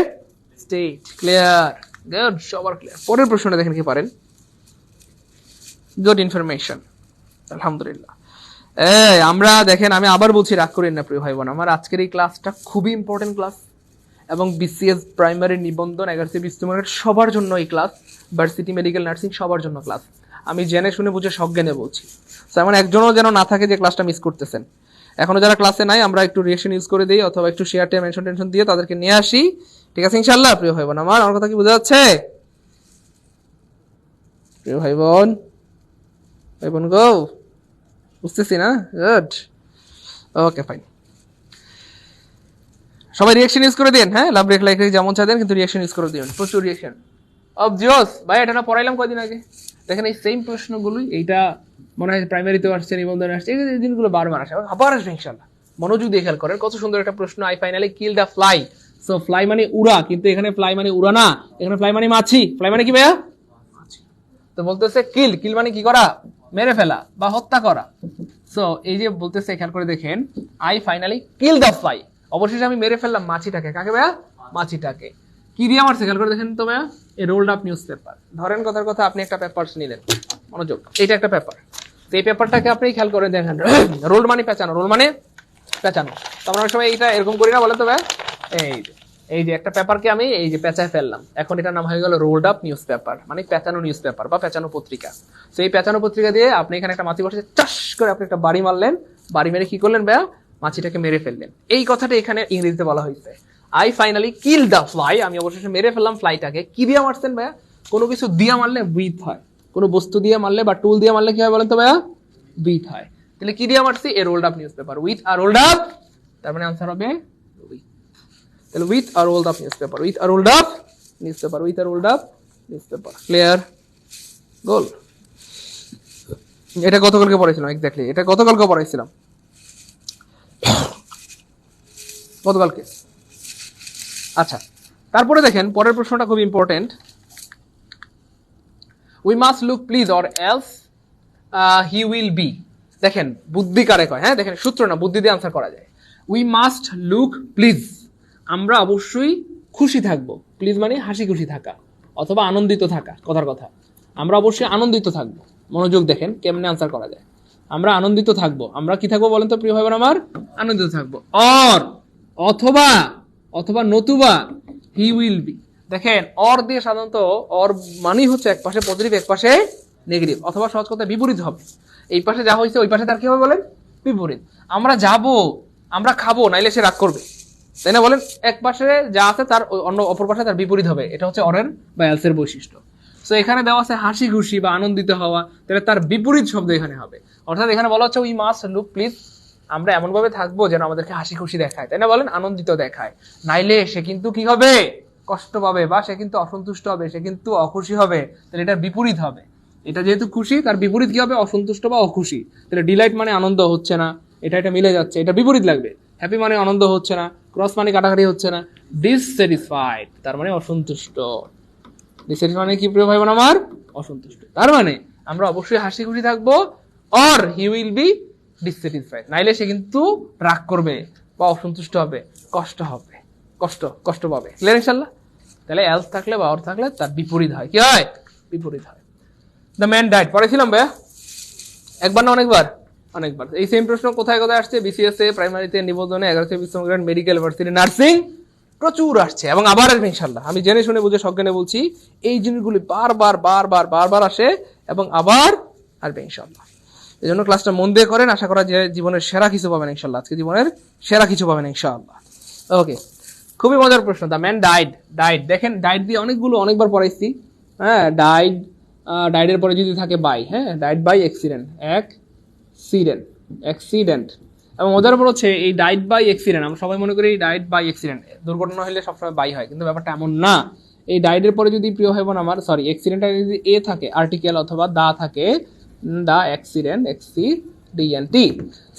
স্টেট। ক্লিয়ার? গুড, সবার ক্লিয়ার। পরের প্রশ্নটা দেখেন কি পারেন। গুড ইনফরমেশন, আলহামদুলিল্লাহ। আমরা দেখেন, আমি আবার বলছি, রাগ করেন না প্রিয় ভাই বোন আমার, আজকের এই ক্লাসটা খুবই ইম্পর্টেন্ট ক্লাস, এবং বিসিএস প্রাইমারি নিবন্ধন 1120 সবার জন্য এই ক্লাস, ভার্সিটি মেডিকেল নার্সিং সবার জন্য ক্লাস। আমি জেনে শুনে বুঝে সজ্ঞানে বলছি। এমন একজনও যেন না থাকে যে ক্লাসটা মিস করতেছেন। এখনো যারা ক্লাসে নাই, আমরা একটু রিয়েকশন ইউজ করে দিই অথবা একটু শেয়ার টেয়ার মেনশন টেনশন দিয়ে তাদেরকে নিয়ে আসি, ঠিক আছে ইনশাআল্লাহ প্রিয় ভাই বোন আমার। আমার কথা কি বোঝা যাচ্ছে প্রিয় ভাই বোন? ভাই বোন গো, বুঝতেছি না? Good, okay fine. সবাই রিয়েকশন ইউজ করে দিন, হ্যাঁ, লাভ রেক লাইক যেমন চাই দেন, কিন্তু রিয়েকশন ইউজ করে দিন, প্রচুর রিয়েকশন। অবজিয়াস ভাই, এটা না পড়াইলাম কয়দিন আগে। দেখেন এই সেম প্রশ্নগুলোই, এইটা মনে হয় প্রাইমারিতেও আসছে, নিবন্ধনে আসছে, এই দিনগুলো বারবার আসে, আবার আসবে ইনশাআল্লাহ। মনোযোগ দিয়ে খেয়াল করেন, কত সুন্দর একটা প্রশ্ন। I finally kill the fly. So fly মানে উড়া, কিন্তু এখানে ফ্লাই মানে উড়া না, এখানে ফ্লাই মানে মাছি। ফ্লাই মানে কি ভাইয়া? মাছি। তো বলতেছে কিল, কিল মানে কি করা? মেরে ফেলা বা হত্যা করা। সো এই যে বলতেছে, খেয়াল করে দেখেন, I finally kill the fly, অবশেষে আমি মেরে ফেললাম মাছিটাকে। কাকে ভাইয়া? মাছিটাকে। কি দিয়ে মারছে খেয়াল করে দেখেন তো ভাইয়া? এই রোলড আপ নিউজ পেপার। ধরেন কথার কথা আপনি একটা পেপার নিলেন, মনোযোগ, এটা একটা পেপার, তো এই পেপারটাকে আপনি খেয়াল করে দেখেন, রোল মানে পেঁচানো, রোল মানে পেঁচানো। তো আমরা অনেক সময় এইটা এরকম করি না, বলেন তো ভাইয়া? এই যে একটা পেপারকে আমি এই যে পেঁচায় ফেললাম, এখন এটার নাম হয়ে গেল রোলড আপ নিউজ পেপার, মানে পেঁচানো নিউজ পেপার বা পেঁচানো পত্রিকা। তো এই পেঁচানো পত্রিকা দিয়ে আপনি এখানে একটা মাছি বসে চাষ করে আপনি একটা বাড়ি মারলেন, বাড়ি মেরে কি করলেন ভাইয়া? মাছিটাকে মেরে ফেললেন। এই কথাটা এখানে ইংরেজিতে বলা হয়েছে, I finally kill the fly, আমি অবশেষে মেরে ফেললাম ফ্লাইটাকে। কি দিয়ে মারছেন ভাইয়া? কোনো কিছু দিয়ে মারলে উইথ হয়, কোনো বস্তু দিয়ে মারলে বা টুল দিয়ে মারলে কি হয় বলেন তো ভাইয়া? উইথ হয়। তাহলে কি দিয়ে মারছি? A rolled up newspaper, with আর রোলড আপ, তার মানে আনসার হবে উইথ। তাহলে উইথ আর rolled up newspaper, with আর rolled up newspaper, with আর rolled up newspaper. Clear? গোল। এটা গতকালকে পড়াইছিলাম, এক্স্যাক্টলি এটা গতকালকে পড়াইছিলাম, গতকালকে। আচ্ছা, তারপরে দেখেন পরের প্রশ্নটা খুব important. We must look please or else he will be. দেখেন বুদ্ধি কারে কয়, হ্যাঁ দেখেন সূত্র না, বুদ্ধি দিয়ে আনসার করা যায়। উই মাস্ট লুক প্লিজ, আমরা অবশ্যই খুশি থাকবো, প্লিজ মানে হাসি খুশি থাকা অথবা আনন্দিত থাকা, কথার কথা। আমরা অবশ্যই আনন্দিত থাকবো, মনোযোগ দেখেন কেমনে আনসার করা যায়। আমরা আনন্দিত থাকবো, আমরা কি থাকবো বলেন তো প্রিয় ভাই বোন আমার? আনন্দিত থাকবো। অর অথবা, অথবা নতুবা হি উইল বি। দেখেন অর দিয়ে সাধারণত অর মানেই হচ্ছে এক পাশে পজিটিভ এক পাশে নেগেটিভ, অথবা সহজ কথা বিপরীত হবে। এই পাশে যা হয়েছে ওই পাশে তার কি হবে বলেন? বিপরীত। আমরা যাব, আমরা খাবো, নাইলে সে রাগ করবে, তাই না বলেন? এক পাশে যা আছে তার অন্য অপর পাশে তার বিপরীত হবে, এটা হচ্ছে অরের বা এলসের বৈশিষ্ট্য। তো এখানে দেওয়া আছে হাসি খুশি বা আনন্দিত হওয়া, তাহলে তার বিপরীত শব্দ এখানে হবে। অর্থাৎ এখানে বলা হচ্ছে উই মাস্ট লুক প্লিজ, আমরা এমন ভাবে থাকবো যেন আমাদেরকে হাসি খুশি দেখায়, তাই না বলেন? আনন্দিত দেখায়, নাইলে সে কিন্তু কি হবে? কষ্ট পাবে, বা সে কিন্তু অসন্তুষ্ট হবে, সে কিন্তু অখুশি হবে, তাহলে এটার বিপরীত হবে। এটা যেহেতু খুশি, তার বিপরীত কি হবে? অসন্তুষ্ট বা অখুশি। তাহলে ডিলাইট মানে আনন্দ হচ্ছে না, এটা মিলে যাচ্ছে, এটা বিপরীত লাগবে। হ্যাপি মানে আনন্দ হচ্ছে না, ক্রস মানে কাটাকাটি হচ্ছে না, ডিসস্যাটিসফাইড তার মানে অসন্তুষ্ট। ডিসস্যাটিসফাইড মানে কি প্রিয় ভাই বোন আমার? অসন্তুষ্ট। তার মানে আমরা অবশ্যই হাসি খুশি থাকবো, or he will be dissatisfied, নাইলে সে কিন্তু রাগ করবে বা অসন্তুষ্ট হবে, কষ্ট হবে, কষ্ট পাবে। ক্লিয়ার ইনশাআল্লাহ? তাহলে এলস থাকলে বা অর থাকলে তার বিপরীত হয়, কি হয়? বিপরীত হয়। দ্য ম্যান ডাইড পড়েছিলাম ভাইয়া, একবার না অনেকবার? অনেকবার। এই সেম প্রশ্ন কোথায় কোথায় আসছে? বিসিএস এ, প্রাইমারিতে, নিবন্ধনে, 11 বিশ্ববিদ্যালয়, মেডিকেল, ভার্সিটি, নার্সিং প্রচুর আসছে, এবং আবার আসবে ইনশাআল্লাহ। আমি জেনে শুনে বুঝে সজ্ঞানে বলছি, এই জিনিসগুলি বারবার আসে এবং আবার আসবে ইনশাআল্লাহ। এই জন্য ক্লাসটা মন দিয়ে করেন, আশা করা যে জীবনের সেরা কিছু পাবেন ইনশাআল্লাহ, আজকে জীবনের সেরা কিছু পাবেন ইনশাআল্লাহ। ওকে, খুবই মজার প্রশ্ন। দ্য ম্যান ডাইড, ডাইড দেখেন ডাইড দিয়ে অনেকবার পড়াইছি, হ্যাঁ। ডাইডের পরে যদি থাকে বাই, হ্যাঁ, ডাইড বাই অ্যাক্সিডেন্ট, অ্যাক্সিডেন্ট। এবং মজার ব্যাপার হচ্ছে এই ডাইড বাই অ্যাক্সিডেন্ট, আমরা সবাই মনে করি ডাইড বাই অ্যাক্সিডেন্ট, দুর্ঘটনা হলে সবসময় বাই হয়, কিন্তু ব্যাপারটা এমন না। এই ডাইডের পরে যদি প্রিয় হয় বোন আমার, সরি অ্যাক্সিডেন্টটা যদি এ থাকে আর্টিকেল অথবা দা থাকে, দা অ্যাক্সিডেন্ট, এক্সিডেন্টি,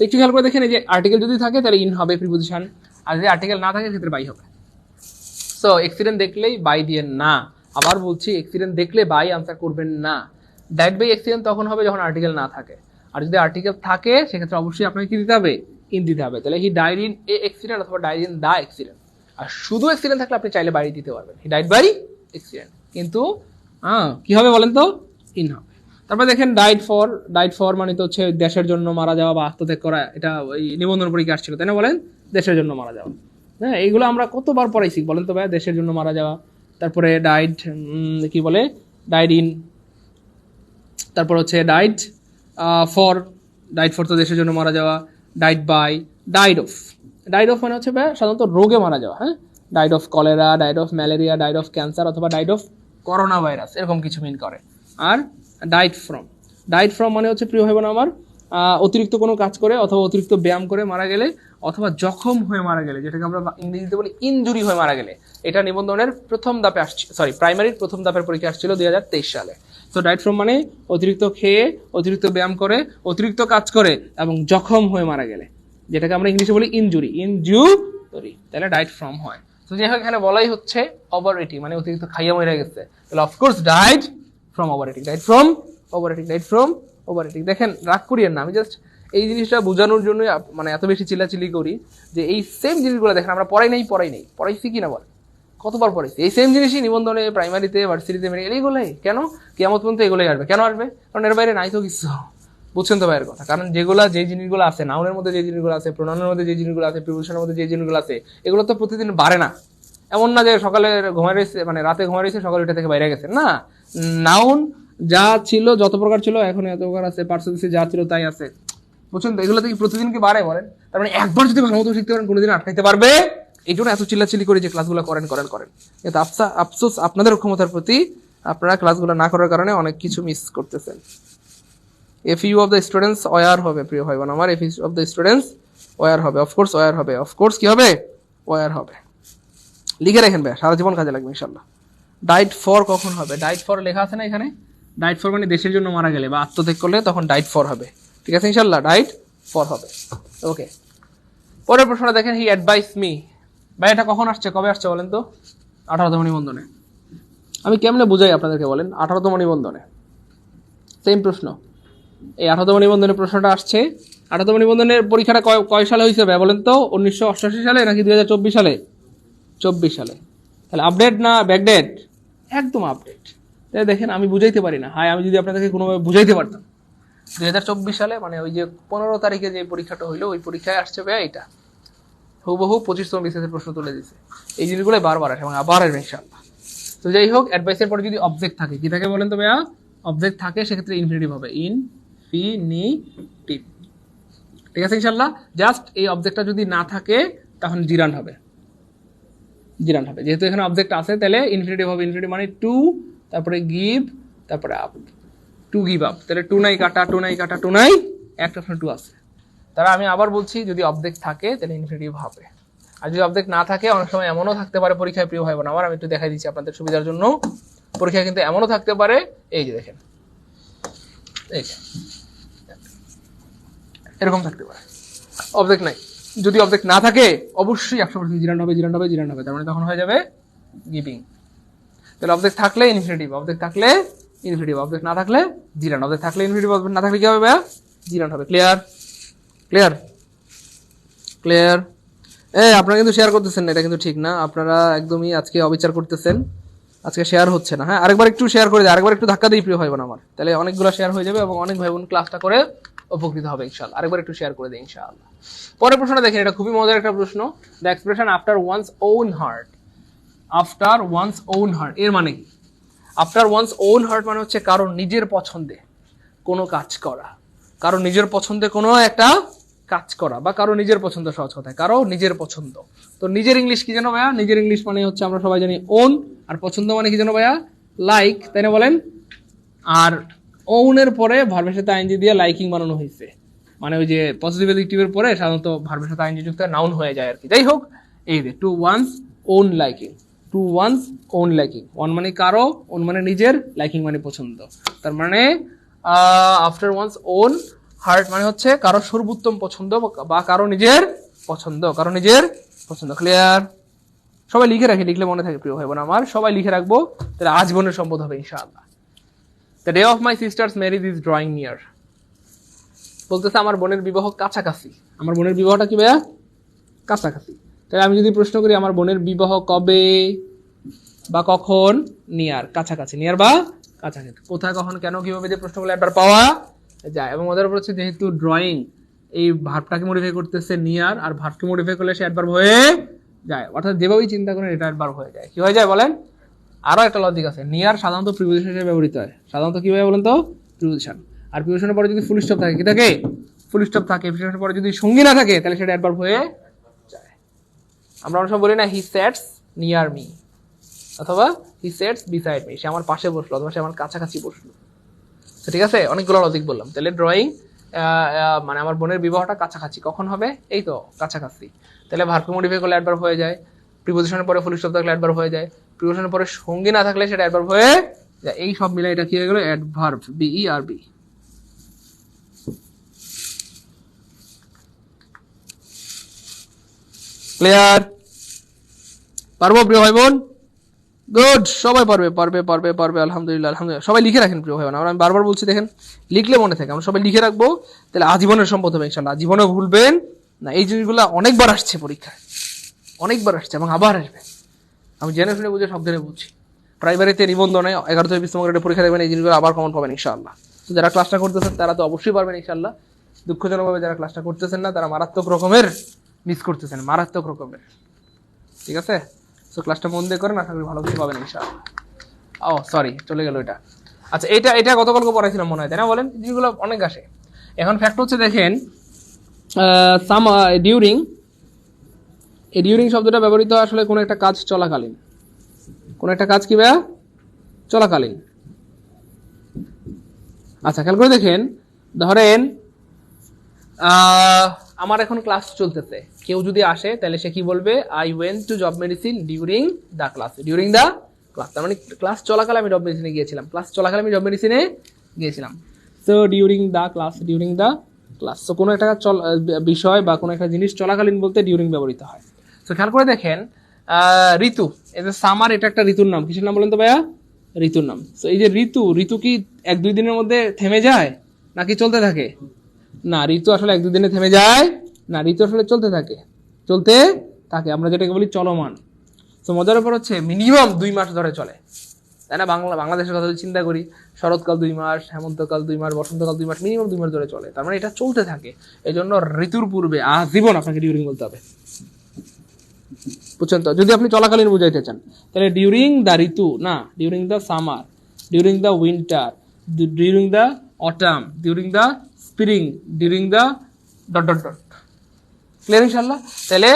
একটু খেয়াল করে দেখেন, এই যে আর্টিকেল যদি থাকে তাহলে ইন হবে প্রিপোজিশন, আর যদি আর্টিকেল না থাকে সেক্ষেত্রে বাই হবে। সো অ্যাক্সিডেন্ট দেখলেই বাই দিয়ে না, আবার বলছি অ্যাক্সিডেন্ট দেখলে বাই আনসার করবেন না। ডাইড বাই অ্যাক্সিডেন্ট তখন হবে যখন আর্টিকেল না থাকে, আর যদি আর্টিকেল থাকে সেক্ষেত্রে অবশ্যই আপনাকে কি দিতে হবে? ইন দিতে হবে। তাহলে he died in a accident অথবা ডাইড ইন দা অ্যাক্সিডেন্ট। আর শুধু অ্যাক্সিডেন্ট থাকলে আপনি চাইলে বাড়ি দিতে পারবেন, হি ডাইড বাই অ্যাক্সিডেন্ট, কিন্তু কি হবে বলেন তো? ইন হবে। তারপরে দেখেন ডাইড ফর মানে তো হচ্ছে দেশের জন্য মারা যাওয়া বা আত্মত্যাগ করা, এটা ওই নিবন্ধন পরীক্ষা আসছিল, তাই না বলেন? দেশের জন্য মারা যাওয়া, হ্যাঁ, এইগুলো আমরা কতবার পড়াইছি বলেন তো ভাই? দেশের জন্য মারা যাওয়া, তারপরে ডাইড কি বলে? ডাইড ইন, তারপর হচ্ছে ডাইড ফর তো দেশের জন্য মারা যাওয়া, ডাইড বাই, ডাইড অফ মানে হচ্ছে ভাই সাধারণত রোগে মারা যাওয়া, হ্যাঁ, died of cholera, died of malaria, died of cancer অথবা ডাইড অফ করোনা ভাইরাস, এরকম কিছু মিন করে। আর ডাইড ফ্রম মানে হচ্ছে প্রিয় ভাই বোন আমার অতিরিক্ত কোনো কাজ করে অথবা অতিরিক্ত ব্যায়াম করে মারা গেলে অথবা জখম হয়ে মারা গেলে, যেটাকে আমরা ইংরেজিতে বলি ইনজুরি হয়ে মারা গেলে। এটা নিবন্ধনের প্রথম ধাপে আসছে, সরি প্রাইমারির প্রথম ধাপের পরীক্ষা আসছিল 2023 সালে। তো ডাইট ফ্রম মানে অতিরিক্ত খেয়ে, অতিরিক্ত ব্যায়াম করে, অতিরিক্ত কাজ করে এবং জখম হয়ে মারা গেলে, যেটাকে আমরা ইংলিশে বলি ইনজুরি, তাহলে ডাইট ফ্রম হয়। তো যাই হোক, এখানে বলাই হচ্ছে ওভার ইটিং মানে অতিরিক্ত খাইয়া মরে গেছে, তাহলে অফকোর্স ডাইট ফ্রম ওভার ইটিং, দেখেন রাগ করিয়েন না, আমি জাস্ট এই জিনিসটা বোঝানোর জন্য মানে এত বেশি চিল্লাচিল্লি করি যে এই সেম জিনিসগুলো দেখেন আমরা পড়াইছি কি না বল, কতবার পড়াইছি এই সেম জিনিসই নিবন্ধনে, প্রাইমারিতে, ভার্সিটিতে, এইগুলোই। কেন? কিয়ামত পর্যন্ত এগুলোই আসবে। কেন আসবে? কারণ এর বাইরে নাই তো কিছু, বুঝছেন তো ভাইয়ের কথা? কারণ যে জিনিসগুলো আছে, নাউনের মধ্যে যে জিনিসগুলো আছে, প্রোনাউনের মধ্যে যে জিনিসগুলো আছে, প্রিপোজিশনের মধ্যে যে জিনিসগুলো আছে, এগুলো তো প্রতিদিন বাড়ে না। এমন না যে সকালে ঘুমায় রয়েছে, মানে রাতে ঘুমায় রয়েছে, সকালে উঠে থেকে বাইরে গেছে, না। নাউন যা ছিল, যত প্রকার ছিল, এখন এত প্রকার আছে, পার্সেন্টেজ যা ছিল তাই আছে, বুঝছেন তো? এগুলো থেকে প্রতিদিন কি বাড়ে বলেন? তার মানে একবার যদি ভালো মতো শিখতে পারেন কোনোদিন আটকাইতে পারবে। এই জন্য এত চিল্লাচিল্লি করে যে ক্লাসগুলো করেন। কিন্তু আফসোস আপনাদের ক্ষমতার প্রতি আপনারা ক্লাসগুলো না করার কারণে অনেক কিছু মিস করতেছেন। F U of the students were হবে প্রিয় ভাই বোন আমার, F U of the students were হবে, অফকোর্স ওয়ার হবে, অফকোর্স কি হবে, ওয়ার হবে। লিখে রাখেন ভাই, সারা জীবন কাজে লাগবে ইনশাল্লাহ। ডাইট ফর কখন হবে? ডাইট ফর লেখা আছে না এখানে, ডাইট ফর মানে দেশের জন্য মারা গেলে বা আত্মত্যাগ করলে তখন ডাইট ফর হবে, ঠিক আছে ইনশাল্লাহ, ডাইট ফর হবে। ওকে, পরের প্রশ্নটা দেখেন, হি অ্যাডভাইস মি। ভাই এটা কখন আসছে, কবে আসছে বলেন তো? 18তম নিবন্ধনে। আমি কেমনে বুঝাই আপনাদেরকে বলেন? 18তম নিবন্ধনে সেম প্রশ্ন, এই 18তম নিবন্ধনের প্রশ্নটা আসছে। 18তম নিবন্ধনের পরীক্ষাটা কয় সালে হয়েছে ভাই বলেন তো? 1988 সালে নাকি 2024 সালে? 24 সালে। তাহলে আপডেট না ব্যাকডেট? একদম আপডেট। তাই দেখেন আমি বুঝাইতে পারি না, আমি যদি আপনাদেরকে কোনোভাবে বুঝাইতে পারতাম 2024 সালে, মানে ওই যে 15 তারিখে যে পরীক্ষাটা হইলো ওই পরীক্ষায় আসছে ভাইয়া এটা হুবহু 25তম বিসিএসের প্রশ্ন তুলে দিছে। এই জিনিসগুলো বারবার আসে এবং আবার আসবে ইনশাআল্লাহ। তো যাই হোক, অ্যাডভাইসের পরে যদি অবজেক্ট থাকে, কি থাকে বলেন তো ভাইয়া? অবজেক্ট থাকে, সেক্ষেত্রে ইনফিনিটিভ হবে, ইনফিনিটিভ, ঠিক আছে ইনশাআল্লাহ। জাস্ট এই অবজেক্টটা যদি না থাকে তখন জিরান্ড হবে, জিরান্ড হবে। যেহেতু এখানে অবজেক্ট আছে তাহলে ইনফিনিটিভ হবে। ইনফিনিটিভ মানে টু, তারপরে গিভ, তারপরে আপ, টু গিভ আপ। তাহলে টু নাই কাটা, টু নাই কাটা, টু নাই, একটা অপশন টু আছে। তাহলে আমি আবার বলছি, যদি অবজেক্ট থাকে তাহলে ইনফিনিটিভ হবে, আর যদি অবজেক্ট না থাকে অনেক সময় এমনও থাকতে পারে পরীক্ষায় প্রিয় ভাই বোন আমার, আমি একটু দেখাই দিচ্ছি আপনাদের সুবিধার জন্য। পরীক্ষায় কিন্তু এমনও থাকতে পারে, এই যে দেখেন, এই এরকম থাকতে পারে অবজেক্ট নাই। যদি অবজেক্ট না থাকে অবশ্যই 100% জিরান্ড হবে, জিরান্ড হবে, জিরান্ড হবে, তার মানে তখন হয়ে যাবে গিভিং। তাহলে অবজেক্ট থাকলে ইনফিনিটিভ, অবজেক্ট থাকলে ইনফিনিটিভ, অবজেক্ট না থাকলে জিরান্ড, অবজেক্ট থাকলে ইনফিনিটিভ, অবজেক্ট না থাকলে কি হবে ভাইয়া? জিরান্ড হবে। ক্লিয়ার? ক্লিয়ার? ক্লিয়ার? আপনারা কিন্তু শেয়ার করতেছেন না, এটা কিন্তু ঠিক না। আপনারা একদমই আজকে অবিচার করতেছেন, আজকে শেয়ার হচ্ছে না। হ্যাঁ, আরেকবার একটু শেয়ার করে দিই, আরেকবার একটু ধাক্কা দিই প্রিয় ভাই বোন আমার, তাহলে অনেকগুলো শেয়ার হয়ে যাবে এবং অনেক ভাই বোন ক্লাসটা করে উপকৃত হবে ইনশাআল্লাহ। আরেকবার একটু শেয়ার করে দিই ইনশাআল্লাহ। পরের প্রশ্নটা দেখেন, এটা খুবই মজার একটা প্রশ্ন। The expression after one's own heart, after one's own heart এর মানে কি? আফটার ওয়ান্স ওন হার্ট মানে হচ্ছে কারো নিজের পছন্দে কোনো কাজ করা, কারো নিজের পছন্দে কোনো একটা কাজ করা, বা কারো নিজের পছন্দ, সহজ কথায় কারো নিজের পছন্দ। তো নিজের ইংলিশ কি জানো ভাইয়া? নিজের ইংলিশ মানে হচ্ছে আমরা সবাই জানি ওন, আর পছন্দ মানে কি জানো ভাইয়া? লাইক, তাই না বলেন? আর ওনের পরে ভার্বের সাথে আইএনজি দিয়ে লাইকিং বানানো হয়েছে, মানে ওই যে পজিটিভ অ্যাডজেক্টিভের পরে সাধারণত ভার্বের সাথে আইএনজি যুক্ত নাউন হয়ে যায় আর কি। যাই হোক, এই যে to one's own liking, to one's own liking, one মানে কারো, ওন মানে নিজের, লাইকিং মানে পছন্দ। তার মানে আফটার ওয়ান্স ওন হার্ট মানে হচ্ছে কারো সর্বোত্তম পছন্দ বা কারো নিজের পছন্দ, কারো নিজের পছন্দ। ক্লিয়ার? সবাই লিখে রাখি, লিখলে মনে থাকে প্রিয় ভাই বোন আমার, সবাই লিখে রাখবো, তাহলে আজীবনের সম্পদ হবে ইনশাআল্লাহ। The day of my sister's marriage is drawing near. বলতেছে আমার বোনের বিবাহ কাছাকাছি। আমার বোনের বিবাহটা কি ভাইয়া? কাছাকাছি। তাহলে আমি যদি প্রশ্ন করি আমার বোনের বিবাহ কবে বা কখন? নিয়ার, কাছাকাছি, নিয়ার বা কাছাকাছি। কোথায়, কখন, কেন, কিভাবে যে প্রশ্নগুলো একবার পাওয়া যায়। এবং মজার ব্যাপার হচ্ছে যেহেতু ড্রয়িং এই ভার্বটাকে মডিফাই করতেছে নিয়ার, আর ভার্বকে মডিফাই করলে সে অ্যাডভার্ব হয়ে যায়, অর্থাৎ যেভাবেই চিন্তা করেন এটা অ্যাডভার্ব হয়ে যায়। কি হয়ে যায় বলেন? আরো একটা লজিক আছে, নিয়ার সাধারণত প্রিপোজিশন হিসেবে ব্যবহৃত হয়। সাধারণত কিভাবে বলেন তো? প্রিপোজিশন। আর প্রিপোজিশনের পরে যদি ফুল স্টপ থাকে, কি থাকে? ফুল স্টপ থাকে। প্রিপোজিশনের পরে যদি সঙ্গী না থাকে তাহলে সেটা অ্যাডভার্ব হয়ে যায়। আমরা অনেক সময় বলি না, হি সেটস নিয়ার মি, অথবা হি সেটস বিসাইড মি, সে আমার পাশে বসলো, অথবা সে আমার কাছাকাছি বসলো। ঠিক আছে, অনেকগুলো লজিক বললাম। তাহলে ড্রয়িং মানে আমার বোনের বিবাহটা কাছাকাছি, কখন হবে? এই তো কাছাকাছি। তাহলে ভার্বকে মডিফাই করলে অ্যাডভার্ব হয়ে যায়, প্রিপোজিশনের পরে ফুল স্টপ থাকলে অ্যাডভার্ব হয়ে যায়, প্রিপোজিশনের পরে সঙ্গী না থাকলে সেটা অ্যাডভার্ব হয়ে যায়। এই সব মিলে এটা কি হয়ে গেল? অ্যাডভার্ব, বিইআরবি। ক্লিয়ার? পারবো প্রিয় ভাই বোন? গুড, সবাই পারবে, পারবে পারবে পারবে, আলহামদুলিল্লাহ আলহামদুলিল্লাহ। সবাই লিখে রাখেন প্রিয় ভাই বোন, আমি বারবার বলছি দেখেন, লিখলে মনে থাকে। আমরা সবাই লিখে রাখবো, তাহলে আজীবনের সম্পদ হবে ইনশাআল্লাহ। জীবনে ভুলবেন না। এই জিনিসগুলো অনেকবার আসছে পরীক্ষায়, অনেকবার আসছে এবং আবার আসবে। আমি জেনে শুনে বুঝে সব জেনে বুঝছি। প্রাইমারিতে নিবন্ধনে 11 থেকে 20তম গ্রেডে পরীক্ষা দেবেন, এই জিনিসগুলো আবার কমন পাবেন ইনশাআল্লাহ। তো যারা ক্লাসটা করতেছেন তারা তো অবশ্যই পারবেন ইনশাআল্লাহ। দুঃখজনকভাবে যারা ক্লাসটা করতেছেন না তারা মারাত্মক রকমের মিস করতেছেন, মারাত্মক রকমের। ঠিক আছে, তো ক্লাসটা মন দিয়ে করেন, আশা করি ভালো কিছু পাবেন ইনশাআল্লাহ। ও সরি, চলে গেল এটা। আচ্ছা, এটা গতকালকে পড়াইছিলাম মনে হয়, তাই না বলেন? জিনিসগুলো অনেক আসে। এখন ফ্যাক্ট হচ্ছে দেখেন, সাম ডিউরিং, এই ডিউরিং শব্দটা ব্যবহৃত আসলে কোনো একটা কাজ চলাকালীন। কোনো একটা কাজ কি ভাইয়া? চলাকালীন। আচ্ছা খেয়াল করে দেখেন, ধরেন আমার এখন ক্লাস চলতেছে, কেউ যদি আসে তাহলে সে কি বলবে, I went to job medicine during the class, during the class, তার মানে ক্লাস চলাকালে আমি জব মেডিসিনে গিয়েছিলাম, ক্লাস চলাকালে আমি জব মেডিসিনে গিয়েছিলাম। So during the class, during the class. So কোনো একটা বিষয় বা কোনো একটা জিনিস চলাকালীন বলতে ডিউরিং ব্যবহৃত হয়। সো খেয়াল করে দেখেন, ঋতু, এই যে সামার, এটা একটা ঋতুর নাম। কিসের নাম বলেন তো ভাইয়া? ঋতুর নাম। সো এই যে ঋতু, ঋতু কি 1-2 দিনের মধ্যে থেমে যায় নাকি চলতে থাকে? না, ঋতু আসলে 1-2 দিনে থেমে যায় না, ঋতু আসলে চলতে থাকে, চলতে থাকে, আমরা যেটাকে বলি চলমান। তো মজার ব্যাপার হচ্ছে মিনিমাম 2 মাস ধরে চলে, তাই না? বাংলাদেশের কথা যদি চিন্তা করি, শরৎকাল 2 মাস, হেমন্তকাল 2 মাস, বসন্তকাল 2 মাস, মিনিমাম 2 মাস ধরে চলে, তার মানে এটা চলতে থাকে। এই জন্য ঋতুর পূর্বে আজীবন আপনাকে ডিউরিং বলতে হবে, বুঝছেন তো? যদি আপনি চলাকালীন বুঝাইতে চান তাহলে ডিউরিং দ্য ঋতু, না during the summer, during the winter, during the autumn, during the spring, during the dot dot dot. Clear ইনশাল্লাহ? তাহলে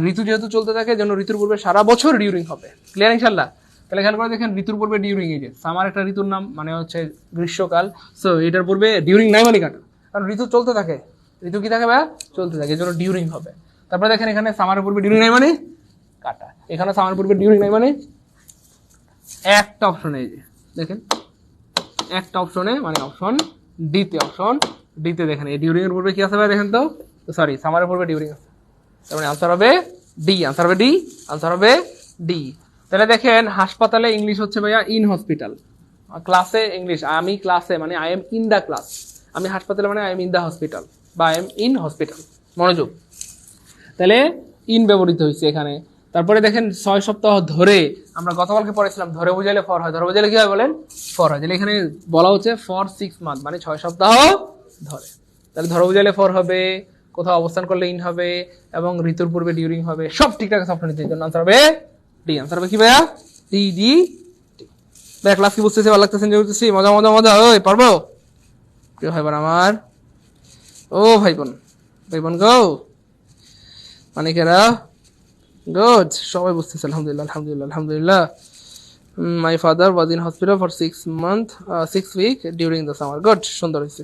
ঋতু যেহেতু চলতে থাকে, যেন ঋতুর পূর্বে সারা বছর ডিউরিং হবে। ক্লিয়ার ইনশাল্লাহ? তাহলে খেয়াল করে দেখেন, ঋতুর পূর্বে ডিউরিং, এই যে সামার একটা ঋতুর নাম, মানে হচ্ছে গ্রীষ্মকাল। সো এটার পূর্বে ডিউরিং নাই মানে কাটা, কারণ ঋতু চলতে থাকে, ঋতু কি থাকে ভাইয়া? চলতে থাকে, এই জন্য ডিউরিং হবে। তারপরে দেখেন এখানে সামারের পূর্বে ডিউরিং নাই মানে কাটা, এখানে সামারের পূর্বে ডিউরিং নাই মানে একটা অপশনে, এই যে দেখেন একটা অপশনে, মানে অপশন ডিতে, অপশন ডিতে দেখেন এই ডিউরিং এর পূর্বে কি আছে ভাই দেখেন তো, সরি সামারের পূর্বে ডিউরিং আছে, তার মানে আনসার হবে ডি, আনসার হবে ডি, আনসার হবে ডি। তাহলে দেখেন হাসপাতালে ইংলিশ হচ্ছে ভাইয়া ইন হসপিটাল, ক্লাসে ইংলিশ আমি ক্লাসে মানে I am in the class, আমি হাসপাতালে মানে I am in the hospital বা আই এম ইন হসপিটাল। মনোযোগ, তাহলে ইন ব্যবহৃত হয়েছে এখানে। তারপরে দেখেন 6 সপ্তাহ ধরে, আমরা গতকালকে পড়েছিলাম ধরে বুঝাইলে ফর হয়, ধরে বুঝাইলে কি হয় বলেন? ফর হয়। তাহলে এখানে বলা হচ্ছে ফর 6 মান্থ, মানে 6 সপ্তাহ ধরে, তাহলে ধরে বুঝাইলে ফর হবে, কোথাও অবস্থান করলে ইন হবে, এবং ঋতুর পূর্বে ডিউরিং হবে, সব ঠিকঠাক আছে অপশন জন্য আনসার হবে ডি। আনসার হবে কি ভাইয়া? D D. ভাই ক্লাস কি বুঝতেছে? ভালো লাগতেছে? এনজয় করতেছি? মজা মজা মজা, ওই পারবো? প্রিয় ভাই বোন আমার, ও ভাই বোন, ভাই বোন গো, মানিকেরা গুড, সবাই বুঝতেছে আলহামদুলিল্লাহ, আলহামদুলিল্লাহ, আলহামদুলিল্লাহ। My father was in hospital for 6 week during the summer. Good, সুন্দর হয়েছে,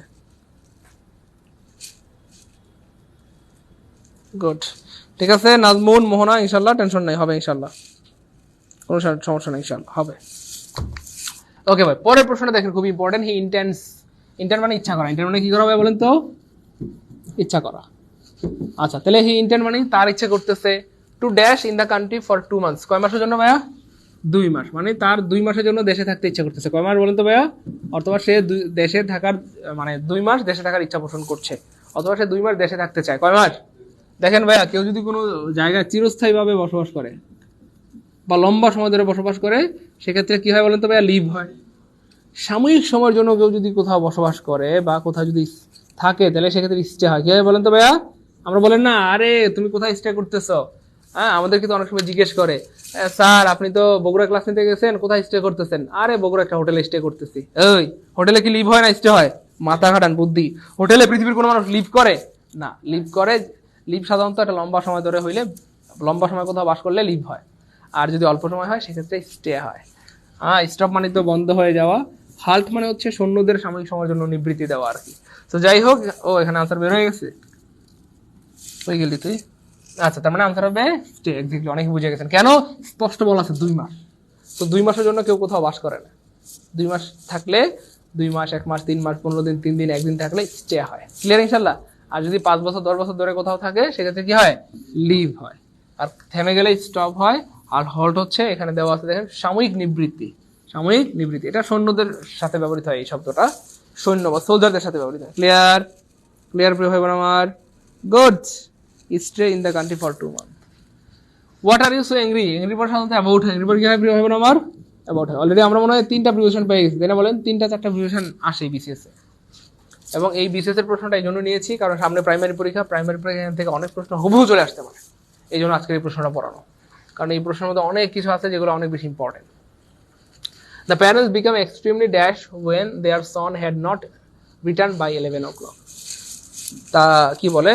গুড। ঠিক আছে নাজমুন, মোহনা, ইনশাল্লাহ টেনশন নাই, হবে ইনশাল্লাহ, কোনো সমস্যা নেই, ইনশাল্লাহ হবে। ওকে ভাই, পরের প্রশ্নটা দেখেন, খুব ইম্পর্টেন্ট। হি ইন্টেন্স, ইন্টেন্ট মানে ইচ্ছা করা, ইন্টেন্ট মানে কি করা হবে বলেন তো? ইচ্ছা করা। আচ্ছা তাহলে হি ইন্টেন্ট মানে তার ইচ্ছা করতেছে to dash in the country for 2 months, কয় মাসের জন্য ভাইয়া? 2 মাস, মানে তার 2 মাসের জন্য দেশে থাকতে ইচ্ছা করতেছে। কয় মাস বলেন তো ভাইয়া? অথবা সে দেশে থাকার, মানে 2 মাস দেশে থাকার ইচ্ছা পোষণ করছে, অথবা সে 2 মাস দেশে থাকতে চায়। কয় মাস? দেখেন ভাইয়া, কেউ যদি কোনো জায়গায় চিরস্থায়ীভাবে বসবাস করে বা লম্বা সময় ধরে বসবাস করে, সেক্ষেত্রে কি হয় বলেন তো ভাইয়া? লিভ হয়। সাময়িক সময়ের জন্য কেউ যদি কোথাও বসবাস করে বা কোথাও যদি থাকে, তাহলে সেক্ষেত্রে স্টে হয়। কি হয় বলেন তো ভাইয়া? আমরা বলেন না, আরে তুমি কোথায় স্টে করতেছো? হ্যাঁ, আমাদের কিন্তু অনেক সময় জিজ্ঞেস করে, স্যার আপনি তো বগুড়া ক্লাস নিতে গেছেন, কোথায় স্টে করতেছেন? আরে বগুড়া একটা হোটেলে স্টে করতেছি। ওই হোটেলে কি লিভ হয় না স্টে হয়? মাথা খাটান বুদ্ধি। হোটেলে পৃথিবীর কোনো মানুষ লিভ করে না, লিভ করে, লিভ সাধারণত একটা লম্বা সময় ধরে হইলে, লম্বা সময় কোথাও বাস করলে লিভ হয়, আর যদি অল্প সময় হয় সেক্ষেত্রে স্টে হয়। স্টপ মানে তো বন্ধ হয়ে যাওয়া, হাল্ট মানে হচ্ছে সৈন্যদের সাময়িক সময়ের জন্য নিবৃত্তি দেওয়া আর কি। তো যাই হোক, ও এখানে আনসার বের হয়ে গেছে, হয়ে গেলি তুই। আচ্ছা তার মানে আনসার হবে স্টে। এক্স্যাক্টলি, অনেকে বুঝে গেছেন, কেন স্পষ্ট বলা আছে 2 মাস। তো 2 মাসের জন্য কেউ কোথাও বাস করে না, 2 মাস থাকলে, 2 মাস, 1 মাস, 3 মাস, 15 দিন, 3 দিন, 1 দিন থাকলে স্টে হয়। ক্লিয়ার ইনশাল্লাহ? আর যদি 5 বছর 10 বছর ধরে কোথাও থাকে, সেক্ষেত্রে কি হয়? লিভ হয়। আর থেমে গেলে স্টপ হয়। আর হল্ট হচ্ছে এখানে দেওয়া আছে দেখেন, সাময়িক নিবৃত্তি, সাময়িক নিবৃত্তি। এটা সৈন্যদের সাথে ব্যবহৃত হয়, এই শব্দটা সৈন্য বা সোলজারদের সাথে ব্যবহৃত হয়। ক্লিয়ার? ক্লিয়ার প্রিয় ভাই বোন আমার? Good. Stay in the country for 2 month. What are you so angry? Angry পর সাধারণত অ্যাবাউট হয়। অ্যাংরি পর কি হয় প্রিয় ভাই বোন আমার? অ্যাবাউট হয়। অলরেডি আমরা মনে হয় 3টা প্রিপারেশন পেয়ে গেছি, তাই না বলেন? 3টা-4টা প্রিপারেশন আসে বিসিএস এ, এবং এই বিসিএস এর প্রশ্নটা এই জন্য নিয়েছি কারণ সামনে প্রাইমারি পরীক্ষা, প্রাইমারি পরীক্ষা থেকে অনেক প্রশ্ন হুবহু চলে আসতে পারে, এই জন্য আজকের এই প্রশ্নটা পড়ানো। কারণ এই প্রশ্নের মধ্যে অনেক কিছু আছে যেগুলো অনেক বেশি important. The parents become extremely dash when their son had not return by 11 o'clock। তা কি বলে,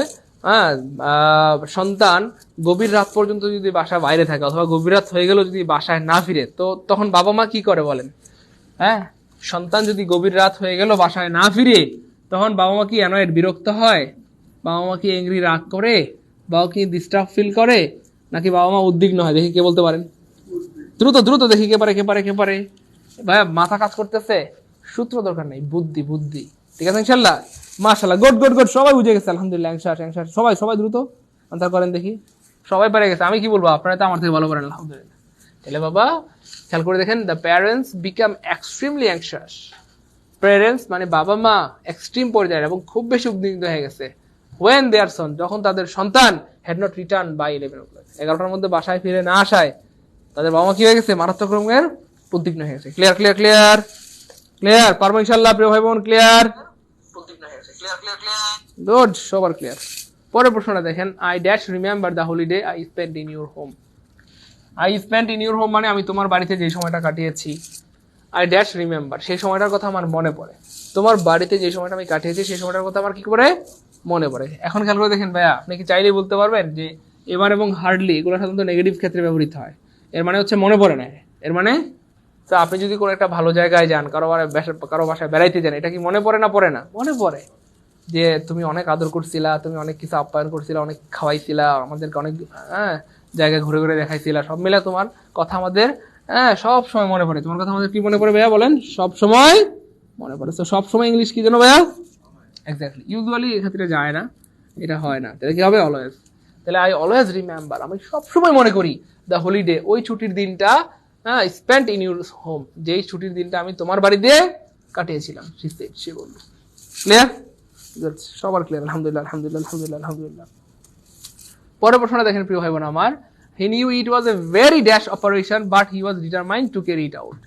সন্তান গভীর রাত পর্যন্ত যদি বাসা বাইরে থাকে, অথবা গভীর রাত হয়ে গেল যদি বাসায় না ফিরে, তো তখন বাবা মা কি করে বলেন? হ্যাঁ, সন্তান যদি গভীর রাত হয়ে গেল বাসায় না ফিরে, তখন বাবা মা কি অ্যানয়েড বিরক্ত হয়, বাবা মা কি এংরি রাগ করে, বাবা কি ডিস্টার্ব ফিল করে, নাকি বাবা মা উদ্বিগ্ন হয়? দেখি কে বলতে পারেন, দ্রুত দ্রুত দেখি কে পারে কে পারে কে পারে। ভাইয়া মাথা কাজ করতেছে, সূত্র দরকার নেই, বুদ্ধি বুদ্ধি। ঠিক আছে ইনশাল্লাহ, মাশাআল্লাহ, গুড গুড গুড, সবাই বুঝে গেছে আলহামদুলিল্লাহ। অ্যাংশাস সবাই সবাই দ্রুত আনসার করেন দেখি, সবাই পেরে গেছে। আমি কি বলবো, আপনারা তো আমার থেকে ভালো পারেন আলহামদুলিল্লাহ। তাহলে বাবা খেয়াল করে দেখেন, the parents become extremely anxious. Parents মানে বাবা মা এক্সট্রিম পর্যায়ে এবং খুব বেশি উদ্বিগ্ন হয়ে গেছে, ওয়েন দেয়ার সন যখন তাদের সন্তান had not return by 11 o'clock, 11টার মধ্যে বাসায় ফিরে না আসায় তাদের বাবা মা কি হয়ে গেছে, মারাত্মক রকমের উদ্বিগ্ন হয়ে গেছে। ক্লিয়ার ক্লিয়ার ক্লিয়ার ক্লিয়ার, পারবো ইনশাআল্লাহ প্রিয় ভাই বোন? ক্লিয়ার, গুড, সবার ক্লিয়ার। পরের প্রশ্নটা দেখেন, I dash remember the holiday I spend in your home. I spend in your home মানে আমি তোমার বাড়িতে যে সময়টা কাটিয়েছি। আই ড্যাশ রিমেম্বার, সেই সময়টার কথা আমার মনে পড়ে। তোমার বাড়িতে যে সময়টা আমি কাটিয়েছি সেই সময়টার কথা আমার কি করে মনে পড়ে। এখন খেয়াল করে দেখেন ভাইয়া, আপনি কি চাইলেই বলতে পারবেন যে এবার এবং হার্ডলি এগুলো সাধারণত নেগেটিভ ক্ষেত্রে ব্যবহৃত হয়। এর মানে হচ্ছে মনে পড়ে না। এর মানে তো আপনি যদি কোনো একটা ভালো জায়গায় যান, কারো বাসায় বেড়াইতে যান, এটা কি মনে পড়ে না পড়ে না? মনে পড়ে যে তুমি অনেক আদর করছিলা, তুমি অনেক কিছু আপ্যায়ন করছিলা, অনেক খাওয়াইছিলা, আমাদেরকে অনেক জায়গায় ঘুরে ঘুরে দেখাইছিলা, সব মিলে তোমার কথা আমাদের সব সময় মনে পড়ে। তোমার কথা আমাদের কি মনে পড়ে ভাইয়া বলেন? সব সময় মনে পড়ে। তো সব সময় ইংলিশ কি জানো ভাইয়া? এক্স্যাক্টলি, ইউজুয়ালি এক্ষেত্রে যায় না, এটা হয় না। তাহলে কি হবে? অলওয়েজ। তাহলে আই অলওয়েজ রিমেম্বার, আমি সবসময় মনে করি, দ্য হলিডে, ওই ছুটির দিনটা, স্পেন্ট ইন ইউর হোম, যেই ছুটির দিনটা আমি তোমার বাড়িতে কাটিয়েছিলাম। সে বলল। ক্লিয়ার? সবার ক্লিয়ার আলহামদুলিল্লাহ আলহামদুলিল্লাহ আলহামদুলিল্লাহ আলহামদুলিল্লাহ। পরের প্রশ্নটা দেখেন প্রিয় ভাই বোন আমার, হি knew it was a very dash operation but he was determined to carry it out.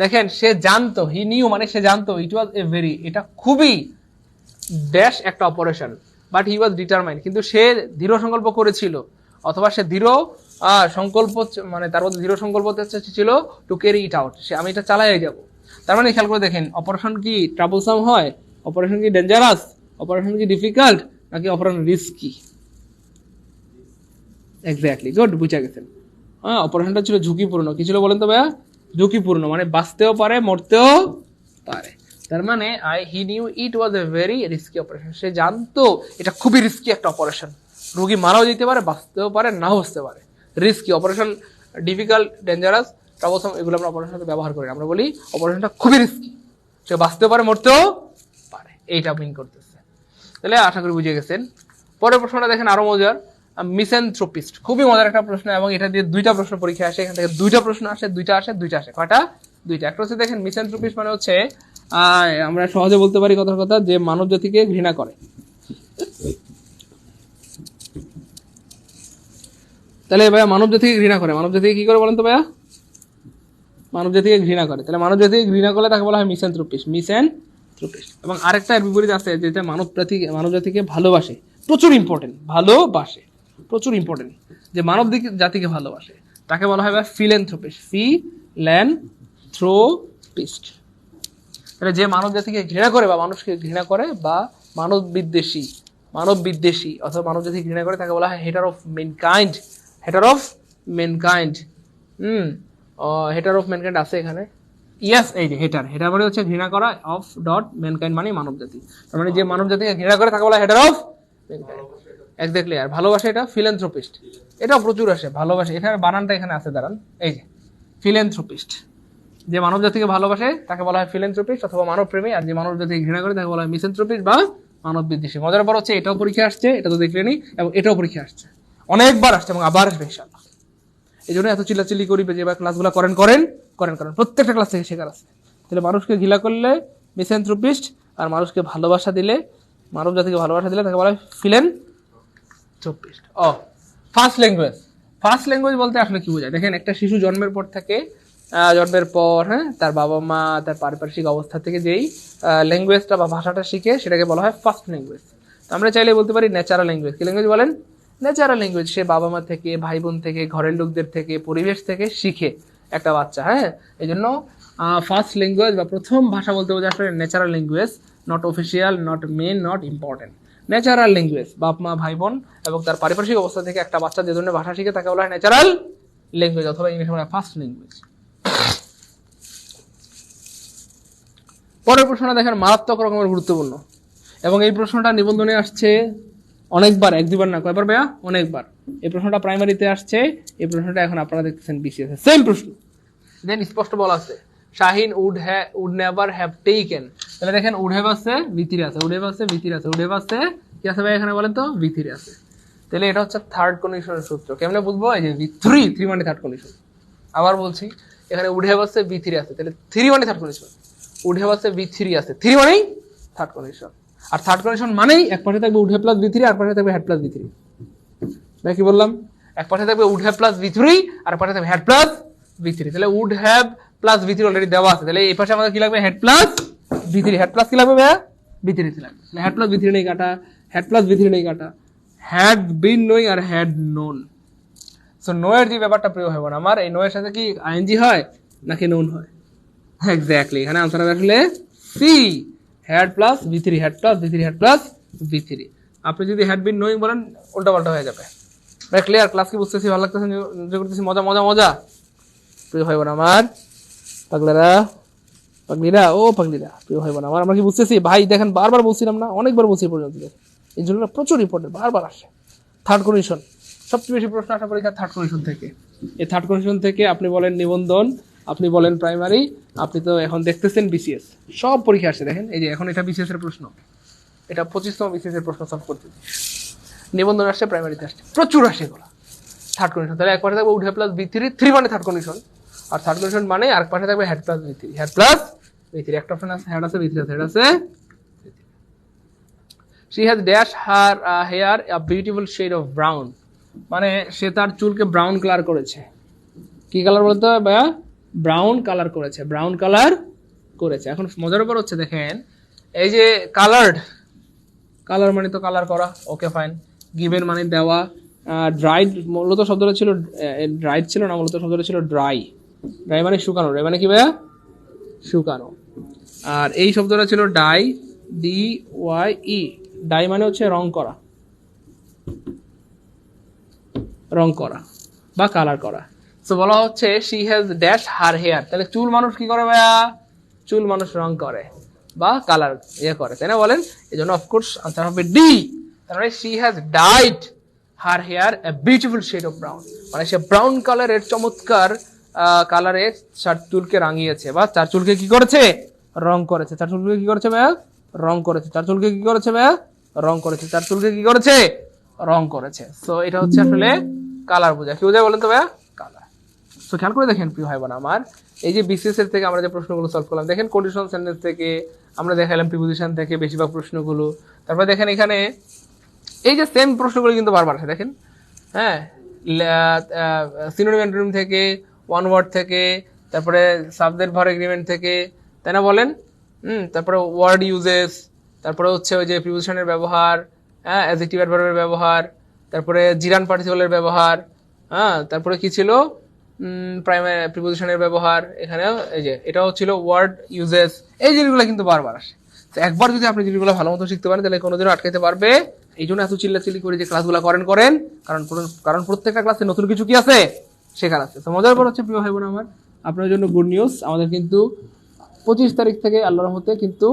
দেখেন, সে জানতো, হি নিউ মানে সে জানতো, ইট ওয়াজ এ ভেরি, এটা খুবই ড্যাশ একটা operation, but he was determined, কিন্তু সে দৃঢ় সংকল্প করেছিল, অথবা সে দৃঢ় সংকল্প, মানে তার মধ্যে দৃঢ় সংকল্প ছিল টু ক্যারি ইট আউট, সে আমি এটা চালাই যাব। তার মানে খেয়াল করে দেখেন, অপারেশন কি ট্রাবলসাম হয়, অপারেশন কি ডেঞ্জারাস, অপারেশন কি ডিফিকাল্ট, নাকি অপারেশন রিস্কি? এক্স্যাক্টলি, গুড, বুঝা গেছেন। অপারেশনটা ছিল ঝুঁকিপূর্ণ। কি ছিল বলেন তো ভাইয়া? ঝুঁকিপূর্ণ, মানে বাঁচতেও পারে মরতেও পারে। তার মানে he knew it was a very risky operation, সে জানতো এটা খুবই রিস্কি একটা অপারেশন, রোগী মারাও যেতে পারে, বাঁচতেও পারে, নাও বাঁচতে পারে। Risky operation, difficult, dangerous, troublesome, এগুলো আমরা অপারেশনটা ব্যবহার করি। আমরা বলি অপারেশনটা খুবই রিস্কি, সে বাঁচতেও পারে মরতেও পারে, এইটা মিন করতেছে। তাহলে আশা করি বুঝে গেছেন। পরের প্রশ্নটা দেখেন, আরো মজার, মিসেন্থ্রোপিস্ট, খুবই মজার একটা প্রশ্ন, এবং এটা দিয়ে দুইটা প্রশ্ন পরীক্ষা আসে। এখান থেকে দুইটা প্রশ্ন আসে, দুইটা আসে। কয়টা? দুইটা। একটা হচ্ছে দেখেন, মিসেন্থ্রোপিস্ট মানে হচ্ছে আমরা সহজে বলতে পারি কথার কথা, যে মানব জাতিকে ঘৃণা করে। তাহলে ভাইয়া মানব জাতিকে ঘৃণা করে, মানব জাতিকে কি করে বলেন তো ভাইয়া? মানব জাতিকে ঘৃণা করে। তাহলে মানব জাতিকে ঘৃণা করলে তাকে বলা হয় মিসেন্থ্রোপিস্ট। এবং আরেকটা এর বিপরীত আছে, যেটা মানব জাতিকে ভালোবাসে, প্রচুর ইম্পর্টেন্ট, ভালোবাসে, প্রচুর ইম্পর্টেন্ট, যে মানব জাতিকে ভালোবাসে, তাকে বলা হয় ফিলেন্থ্রোপিস্ট। ফিলেন্থ্রোপিস্ট। তাহলে যে মানব জাতিকে ঘৃণা করে বা মানুষকে ঘৃণা করে বা মানব বিদ্বেষী অথবা মানব জাতিকে ঘৃণা করে, তাকে বলা হয় হেটার অফ মেনকাইন্ড। হেটার অফ মেনকাইন্ড আছে এখানে, ইয়েস, এই যে হেটার মানে হচ্ছে ঘৃণা করা, অফ ডট ম্যানকাইন্ড মানে মানব জাতি। তার মানে যে মানব জাতিকে ঘৃণা করে তাকে বলা হেটার অফ ম্যানকাইন্ড। এক্স্যাক্টলি। আর ভালোবাসা, এটা ফিলেন্থ্রোপিস্ট, এটাও প্রচুর আসে ভালোবাসে। এখানে বানানটা এখানে আছে, দাঁড়ান, এই যে ফিলেন্থ্রোপিস্ট, যে মানব জাতিকে ভালোবাসে তাকে বলা হয় ফিলেন্থ্রোপিস্ট অথবা মানব প্রেমী, আর যে মানব জাতিকে ঘৃণা করে তাকে বলা হয় মিসেন্থ্রোপিস্ট বা মানব বিদ্বেষী। মজার ব্যাপার হচ্ছে এটাও পরীক্ষা আসছে, এটা তো দেখলেনি, এবং এটাও পরীক্ষা আসছে, অনেকবার আসছে এবং আবার আসবে ইনশাআল্লাহ। এই জন্য এত চিল্লাচিল্লি করি যে এবার ক্লাসগুলো করেন, প্রত্যেকটা ক্লাস থেকে শেখার আছে। তাহলে মানুষকে ঘৃণা করলে মিসেন্থ্রোপিস্ট, আর মানুষকে ভালোবাসা দিলে, মানব জাতিকে ভালোবাসা দিলে তাকে বলা হয় ফিলেন্থ্রোপিস্ট। ফার্স্ট ল্যাঙ্গুয়েজ বলতে আসলে কি বোঝায়? দেখেন, একটা শিশু জন্মের পর তার বাবা মা, তার পারিপার্শ্বিক অবস্থা থেকে যেই ল্যাঙ্গুয়েজটা বা ভাষাটা শিখে, সেটাকে বলা হয় ফার্স্ট ল্যাঙ্গুয়েজ। আমরা চাইলে বলতে পারি ন্যাচারাল ল্যাঙ্গুয়েজ। কি ল্যাঙ্গুয়েজ বলেন? Natural language. সে বাবা মা থেকে, ভাই বোন থেকে, ঘরের লোকদের থেকে, পরিবেশ থেকে শিখে একটা বাচ্চা। এই জন্য ফার্স্ট ল্যাঙ্গুয়েজ বা প্রথম ভাষা বলতে বোঝায় আসলে natural language, not official, not main, not important. Natural language, বাপ মা, ভাই বোন এবং তার পারিপার্শ্বিক অবস্থা থেকে একটা বাচ্চা যে ধরনের ভাষা শিখে তাকে বলা হয় ন্যাচারাল ল্যাঙ্গুয়েজ, অথবা ইংলিশে বলা হয় ফার্স্ট ল্যাঙ্গুয়েজ। পরের প্রশ্নটা দেখেন মারাত্মক রকমের গুরুত্বপূর্ণ, এবং এই প্রশ্নটা নিবন্ধনে আসছে অনেকবার, এক দুবার না, কয়বার ভাইয়া? অনেকবার। এই প্রশ্নটা প্রাইমারিতে আসছে, এই প্রশ্নটা এখন আপনারা দেখতেছেন বিসিএস সেম প্রশ্ন। দেন স্পষ্ট বলা আছে Shahin would never have taken, তাহলে দেখেন উড হ্যাভ আছে, ভিতরে আছে, উড হ্যাভ আছে, ভিতরে আছে, উড হ্যাভ আছে, কি আছে ভাই এখানে বলেন তো? ভিতরে আছে। তাহলে এটা হচ্ছে থার্ড কন্ডিশনের সূত্র। কেমনে বুঝবো? এই যে থ্রি মানে থার্ড কন্ডিশন। আবার বলছি, এখানে উড হ্যাভ আছে, ভি3 আছে, তাহলে 3 মানে থার্ড কন্ডিশন। উড হ্যাভ আছে, ভি3 আছে, 3 মানেই থার্ড কন্ডিশন। আর থার্ড কন্ডিশন মানেই এক পাশে থাকবে উড হ্যাভ প্লাস ভি3, আর পাশে থাকবে হ্যাড প্লাস ভি3। ভাই কি বললাম? এক পাশে থাকবে উড হ্যাভ প্লাস ভি3, আর পাশে থাকবে হ্যাড প্লাস ভি3। তাহলে উড হ্যাভ প্লাস ভি3 অলরেডি দেওয়া আছে, তাহলে এই পাশে আমাদের কি লাগবে? হ্যাড প্লাস ভি3। হ্যাড প্লাস কি লাগবে ভাইয়া? ভি3 লাগবে। হ্যাড প্লাস ভি3 নেই কাটা, হ্যাড প্লাস ভি3 নেই কাটা, had been knowing or had known. So know এর যে ব্যাপারটা প্রয়োগ হবে না আমার, এই নো এর সাথে কি আইএনজি হয় নাকি নোন হয়? এক্স্যাক্টলি, এখানে আনসার হবে আসলে সি, হ্যাড প্লাস ভি3, হ্যাড প্লাস ভি3, হ্যাড প্লাস ভি3। আপনি যদি হ্যাড বিন নোইং বলেন উল্টা পাল্টা হয়ে যাবে। ভাই ক্লিয়ার? ক্লাস কি বুঝতেছি? ভালো লাগতেছে? এনজয় করতেছি? মজা মজা মজা প্রিয় ভাই বোন আমার, পাগলারা পাগলিরা, ও পাগলিরা, প্রিয় ভাই বোন আমার, আমরা কি বুঝতেছি? ভাই দেখেন বারবার বলছিলাম না, অনেকবার বলছি পর্যন্ত, এই জন্য প্রচুর ইম্পর্টেন্ট, বারবার আসে। থার্ড কন্ডিশন সবচেয়ে বেশি প্রশ্ন আসা পরীক্ষা থার্ড কন্ডিশন থেকে। এই থার্ড কন্ডিশন থেকে আপনি বলেন নিবন্ধন, আপনি বলেন প্রাইমারি, আপনি তো এখন দেখতেছেন বিসিএস, সব পরীক্ষা আসছে। দেখেন এই যে এখন এটা বিসিএস এর প্রশ্ন, এটা 25তম বিসিএস এর প্রশ্ন সলভ করতে। নিবন্ধন আসছে, প্রাইমারিতে আসছে, প্রচুর আসে এগুলো। থার্ড কন্ডিশন, তাহলে এক পাশে থাকবে উড হ্যাভ প্লাস ভি3, 3 মানে থার্ড কন্ডিশন, আর থার্ড কন্ডিশন মানে আরেক পাশে থাকবে হ্যাড প্লাস ভি3, হ্যাড প্লাস ভি3। একটা অপশন আছে হ্যাড আছে, ভি3 আছে, হ্যাড আছে। She has dashed her hair a beautiful shade of brown, মানে সে তার চুলকে ব্রাউন কালার করেছে। কি কালার বলতে হবে ভাইয়া? ব্রাউন কালার করেছে, ব্রাউন কালার করেছে। এখন মজার ব্যাপার হচ্ছে দেখেন, এই যে কালার্ড, কালার মানে তো কালার করা, ওকে ফাইন। গিভেন মানে দেওয়া, ড্রাইড মূলত শব্দটা ছিল, ড্রাইড ছিল না, মূলত শব্দটা ছিল ড্রাই। ড্রাই মানে শুকানো, ড্রাই মানে কি ভাইয়া? শুকানো। আর এই শব্দটা ছিল die, D Y E. Die মানে হচ্ছে রং করা, রং করা বা কালার করা। তো বলা হচ্ছে she has dash her hair, তাহলে চুল মানুষ কি করে ভাইয়া? চুল মানুষ রং করে বা কালার করে, তাই না বলেন? এই জন্য অফকোর্স আনসার হবে ডি। তার মানে she has dyed her hair a beautiful shade of brown, মানে সে ব্রাউন কালারের চমৎকার কালারে তার চুলকে রাঙিয়েছে বা তার চুলকে কি করেছে? রং করেছে। তার চুলকে কি করেছে ভাইয়া? রং করেছে। তার চুলকে কি করেছে ভাইয়া? রং করেছে। তার চুলকে কি করেছে? রং করেছে। সো এটা হচ্ছে আসলে কালার বোঝা। কি বোঝায় বলেন তো ভাইয়া? কালার। সো খেয়াল করে দেখেন প্রিয় ভাই বোন আমার, এই যে বিসিএস এর থেকে আমরা যে প্রশ্নগুলো সলভ করলাম, দেখেন কন্ডিশনাল সেন্টেন্স থেকে আমরা দেখালাম, প্রিপোজিশন থেকে বেশিরভাগ প্রশ্নগুলো। তারপর দেখেন এখানে এই যে সেম প্রশ্নগুলো কিন্তু বারবার আসে, দেখেন হ্যাঁ, সিনোনিম অ্যান্টোনিম থেকে, ওয়ান ওয়ার্ড থেকে, তারপরে সাবজেক্ট ভার্ব এগ্রিমেন্ট থেকে, তাই না বলেন? তারপরে ওয়ার্ড ইউজেস, তারপরে হচ্ছে ওই যে প্রিপোজিশনের ব্যবহার, হ্যাঁ, অ্যাডজেক্টিভ অ্যাডভার্বের ব্যবহার, তারপরে জিরান পার্টিসিপলের ব্যবহার, হ্যাঁ, তারপরে কি ছিল? প্রাইমারি প্রিপোজিশনের ব্যবহার। এখানেও এই যে এটাও ছিল ওয়ার্ড ইউজেস। এই জিনিসগুলো কিন্তু বারবার আসে। তো একবার যদি আপনি জিনিসগুলো ভালো মতো শিখতে পারেন তাহলে কোনোদিনও আটকাইতে পারবে। এই জন্য এত চিল্লাচিল্লি করে যে ক্লাসগুলো করেন, কারণ প্রত্যেকটা ক্লাসে নতুন কিছু কি আছে শেখার আছে। তো মজার ব্যাপার হচ্ছে প্রিয় ভাই বোন আমার, আপনার জন্য গুড নিউজ, আমাদের কিন্তু 25 তারিখ থেকে আল্লাহর রহমতে কিন্তু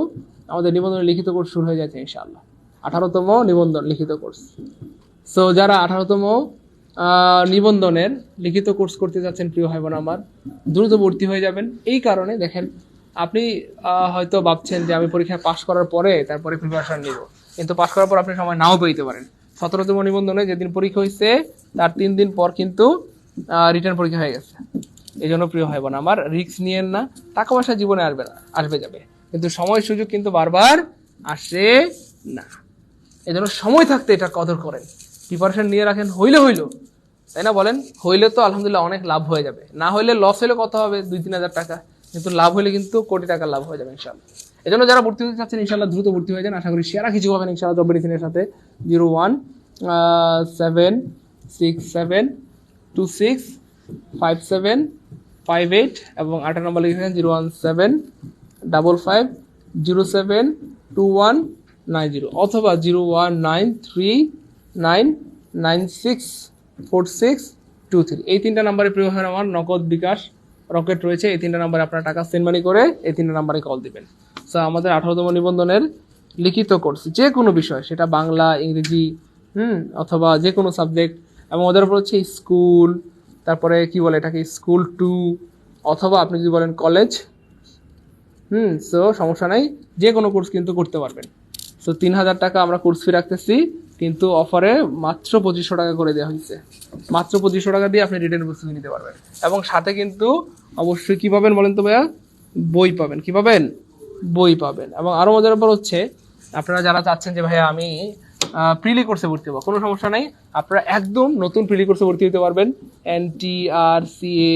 আমাদের নিবন্ধন লিখিত কোর্স শুরু হয়ে যাচ্ছে ইনশাআল্লাহ। 18তম নিবন্ধন লিখিত কোর্স। সো যারা 18তম নিবন্ধনের লিখিত কোর্স করতে যাচ্ছেন প্রিয় ভাই বোন আমার, দ্রুত ভর্তি হয়ে যাবেন। এই কারণে দেখেন, আপনি হয়তো ভাবছেন যে আমি পরীক্ষায় পাশ করার পরে তারপরে প্রিপারেশন নিব, কিন্তু পাশ করার পর আপনি সময় নাও পেতে পারেন। 17তম নিবন্ধনে যেদিন পরীক্ষা হয়েছে তার 3 দিন পর কিন্তু রিটার্ন পরীক্ষা হয়ে গেছে। এই জন্য প্রিয় ভাই বোন আমার, রিস্ক নিয়েন না। টাকা পয়সা জীবনে আসবে যাবে, কিন্তু সময় সুযোগ কিন্তু বারবার আসে না। এই জন্য সময় থাকতে এটা কদর করেন, প্রিপারেশন নিয়ে রাখেন। হইলো, তাই না বলেন? হইলে তো আলহামদুলিল্লাহ অনেক লাভ হয়ে যাবে, না হইলে লস হলে কত হবে? 2-3 হাজার টাকা, কিন্তু লাভ হলে কিন্তু কোটি টাকার লাভ হয়ে যাবে ইনশাআল্লাহ। এই জন্য যারা ভর্তি হতে চাচ্ছেন ইনশাআল্লাহ দ্রুত ভর্তি হয়ে যান। আশা করি সেরা কিছু পাবেন ইনশাআল্লাহ জব মেডিসিনের সাথে। 01767265758 এবং 8 নম্বর লিখেছেন 01755072190 অথবা 01939964623। এই 3টা নাম্বারে প্রিয় হয় আমার নগদ বিকাশ রকেট রয়েছে। এই 3টা নাম্বারে আপনার টাকা সেন্ড মানি করে এই 3টা নাম্বারে কল দিবেন। সো আমাদের 18তম নিবন্ধনের লিখিত কোর্স যে কোনো বিষয়, সেটা বাংলা, ইংরেজি, অথবা যে কোনো সাবজেক্ট, এবং ওদের উপর হচ্ছে স্কুল, তারপরে কি বলে এটাকে স্কুল 2, অথবা আপনি যদি বলেন কলেজ, সো সমস্যা নাই, যে কোনো কোর্স কিন্তু করতে পারবেন। সো 3000 টাকা আমরা কোর্স ফি রাখতেছি, কিন্তু অফারে মাত্র 2500 টাকা করে দেওয়া হয়েছে। মাত্র 2500 টাকা দিয়ে আপনি রিটেন প্রস্তুতি নিতে পারবেন, এবং সাথে কিন্তু অবশ্যই কি পাবেন বলেন তো ভাইয়া? বই পাবেন। কি পাবেন? বই পাবেন। এবং আরো মজার ব্যাপার হচ্ছে, আপনারা যারা চাচ্ছেন যে ভাইয়া আমি প্রিলি কোর্সে ভর্তি হবো, কোনো সমস্যা নাই, আপনারা একদম নতুন প্রিলি কোর্সে ভর্তি হতে পারবেন। NTRCA,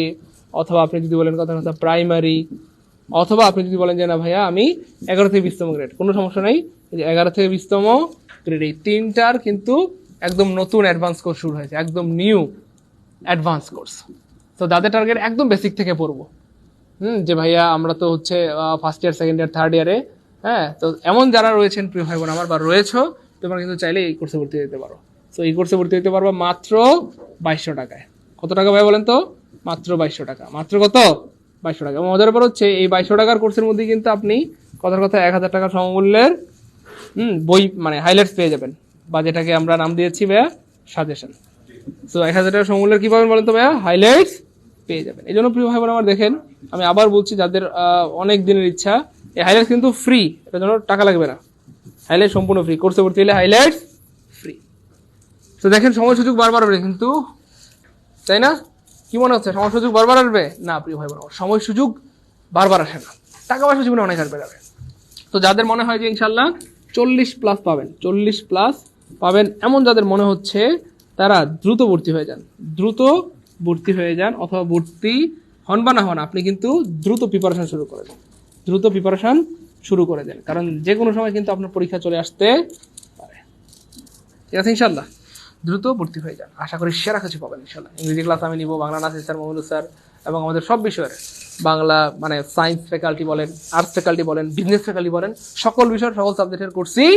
অথবা আপনি যদি বলেন কথা প্রাইমারি, অথবা আপনি যদি বলেন যে না ভাইয়া আমি 11 থেকে 20তম গ্রেড, কোনো সমস্যা নাই। 11 থেকে 20তম গ্রেড এই তিনটার কিন্তু একদম নতুন অ্যাডভান্স কোর্স শুরু হয়েছে, একদম নিউ অ্যাডভান্স কোর্স। তো যাদের টার্গেট একদম বেসিক থেকে পড়বো, যে ভাইয়া আমরা তো হচ্ছে first year, second year, third ইয়ারে, হ্যাঁ, তো এমন যারা রয়েছেন প্রিয় ভাই বোন আমার বা রয়েছো, তোমরা কিন্তু চাইলে এই কোর্সে ভর্তি হতে পারো। তো এই কোর্সে ভর্তি হতে পারবো মাত্র 2200 টাকায়। কত টাকা ভাই বলেন তো? মাত্র 2200 টাকা। মাত্র কত? 2200 টাকা। এবং মজার ব্যাপার হচ্ছে এই 2200 টাকার কোর্সের মধ্যে কিন্তু আপনি কথার কথা 1000 টাকা সমমূল্যের বই মানে হাইলাইটস পেয়ে যাবেন, বা যেটাকে আমরা নাম দিয়েছি ভাইয়া সাজেশন। তো 1000 টাকা সমমূল্যের কি পাবেন বলেন তো ভাইয়া? হাইলাইটস পেয়ে যাবেন। এই জন্য প্রিয় ভাই বোন আমার দেখেন, আমি আবার বলছি, যাদের অনেক দিনের ইচ্ছা, এই হাইলাইটস কিন্তু ফ্রি, এটার জন্য টাকা লাগবে না। হাইলাইট সম্পূর্ণ ফ্রি, কোর্সে ভর্তি হলে হাইলাইটস ফ্রি। তো দেখেন সময় সুযোগ বারবার আসবে কিন্তু, তাই না? কি মনে হচ্ছে সময় সুযোগ বারবার আসবে? না প্রিয় ভাই বোন, সময় সুযোগ বারবার আসে না, টাকা পয়সা জীবনে অনেক আসবে যাবে। তো যাদের মনে হয় যে ইনশাল্লাহ 40+ পাবেন, 40+ পাবেন, এমন যাদের মনে হচ্ছে, তারা দ্রুত ভর্তি হয়ে যান, দ্রুত ভর্তি হয়ে যান, অথবা ভর্তি হন বা না হন, আপনি কিন্তু দ্রুত প্রিপারেশন শুরু করে দেন, দ্রুত প্রিপারেশন শুরু করে দেন, কারণ যে কোনো সময় কিন্তু আপনার পরীক্ষা চলে আসতে পারে। ঠিক আছে, ইনশাল্লাহ দ্রুত ভর্তি হয়ে যান, আশা করি সেরা কিছু পাবেন ইনশাল্লাহ। ইংরেজি ক্লাস আমি নিব, বাংলা নাসির স্যার, মোহাম্মদ স্যার, এবং আমাদের সব বিষয়ের বাংলা মানে সায়েন্স ফ্যাকাল্টি বলেন, আর্টস ফ্যাকাল্টি বলেন, বিজনেস ফ্যাকাল্টি বলেন, সকল বিষয়ের সকল সাবজেক্টের কোর্সই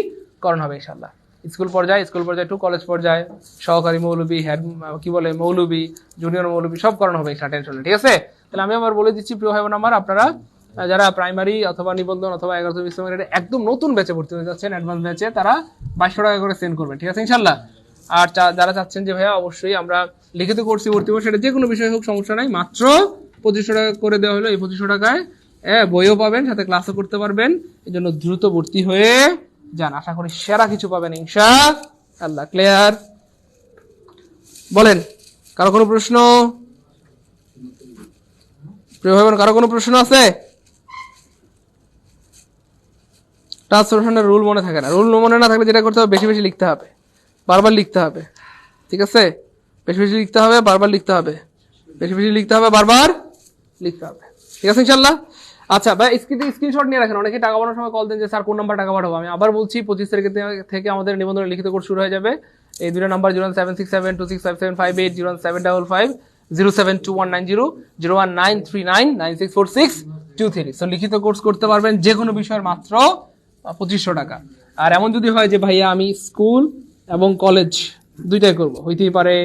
করানো হবে ইনশাল্লাহ। স্কুল পর্যায়ে টু কলেজ পর্যায়ে, সহকারী মৌলবী, হেড কি বলে মৌলবী, জুনিয়র মৌলবী, সব করানো হবে ইনশাল্লাহ, টেনশন নেই। ঠিক আছে, তাহলে আমি আবার বলে দিচ্ছি প্রিয় ভাই বোন আমার, আপনারা যারা প্রাইমারি অথবা নিবন্ধন অথবা 11 20 একদম নতুন ব্যাচে ভর্তি হতে যাচ্ছেন, অ্যাডভান্স ব্যাচে, তারা 2200 টাকা করে সেন্ড করবেন। ঠিক আছে ইনশাল্লাহ। আর যারা চাচ্ছেন যে ভাইয়া অবশ্যই আমরা লিখিত কোর্সে ভর্তি হবো, সেটা যে কোনো বিষয় হোক, সমস্যা নাই, মাত্র 2500 টাকা করে দেওয়া হলো। এই 2500 টাকায় বইও পাবেন, সাথে ক্লাসও করতে পারবেন। এই জন্য দ্রুত ভর্তি হয়ে যান, আশা করি সেরা কিছু পাবেন ইনশাআল্লাহ। ক্লিয়ার? বলেন, কারো কোনো প্রশ্ন? প্রিয় ভাই বোন, কারো কোনো প্রশ্ন আছে? ট্রান্সফরমেশনের রুল মনে থাকে না, রুল মনে না থাকলে যেটা করতে হবে, বেশি বেশি লিখতে হবে, বারবার লিখতে হবে। ঠিক আছে, বেশি বেশি লিখতে হবে, বারবার লিখতে হবে, বেশি বেশি লিখতে হবে, বারবার লিখতে হবে। ঠিক আছে ইনশাল্লাহ। আচ্ছা ভাই, স্ক্রিনশট নিয়ে রাখেন। অনেকে টাকা পাঠানোর সময় কল দেন যে স্যার কোন নাম্বার টাকা পাঠাবো। আমি আবার বলছি, 25 তারিখ থেকে আমাদের নিবন্ধনের লিখিত কোর্স শুরু হয়ে যাবে। এই দুটো নাম্বার 01767265758, 07580072190, 01939964623। সো লিখিত কোর্স করতে পারবেন যে কোনো বিষয়ের মাত্র 2500 টাকা। আর এমন যদি হয় যে ভাইয়া আমি স্কুল এবং কলেজ দুইটাই করবো, হইতেই পারে,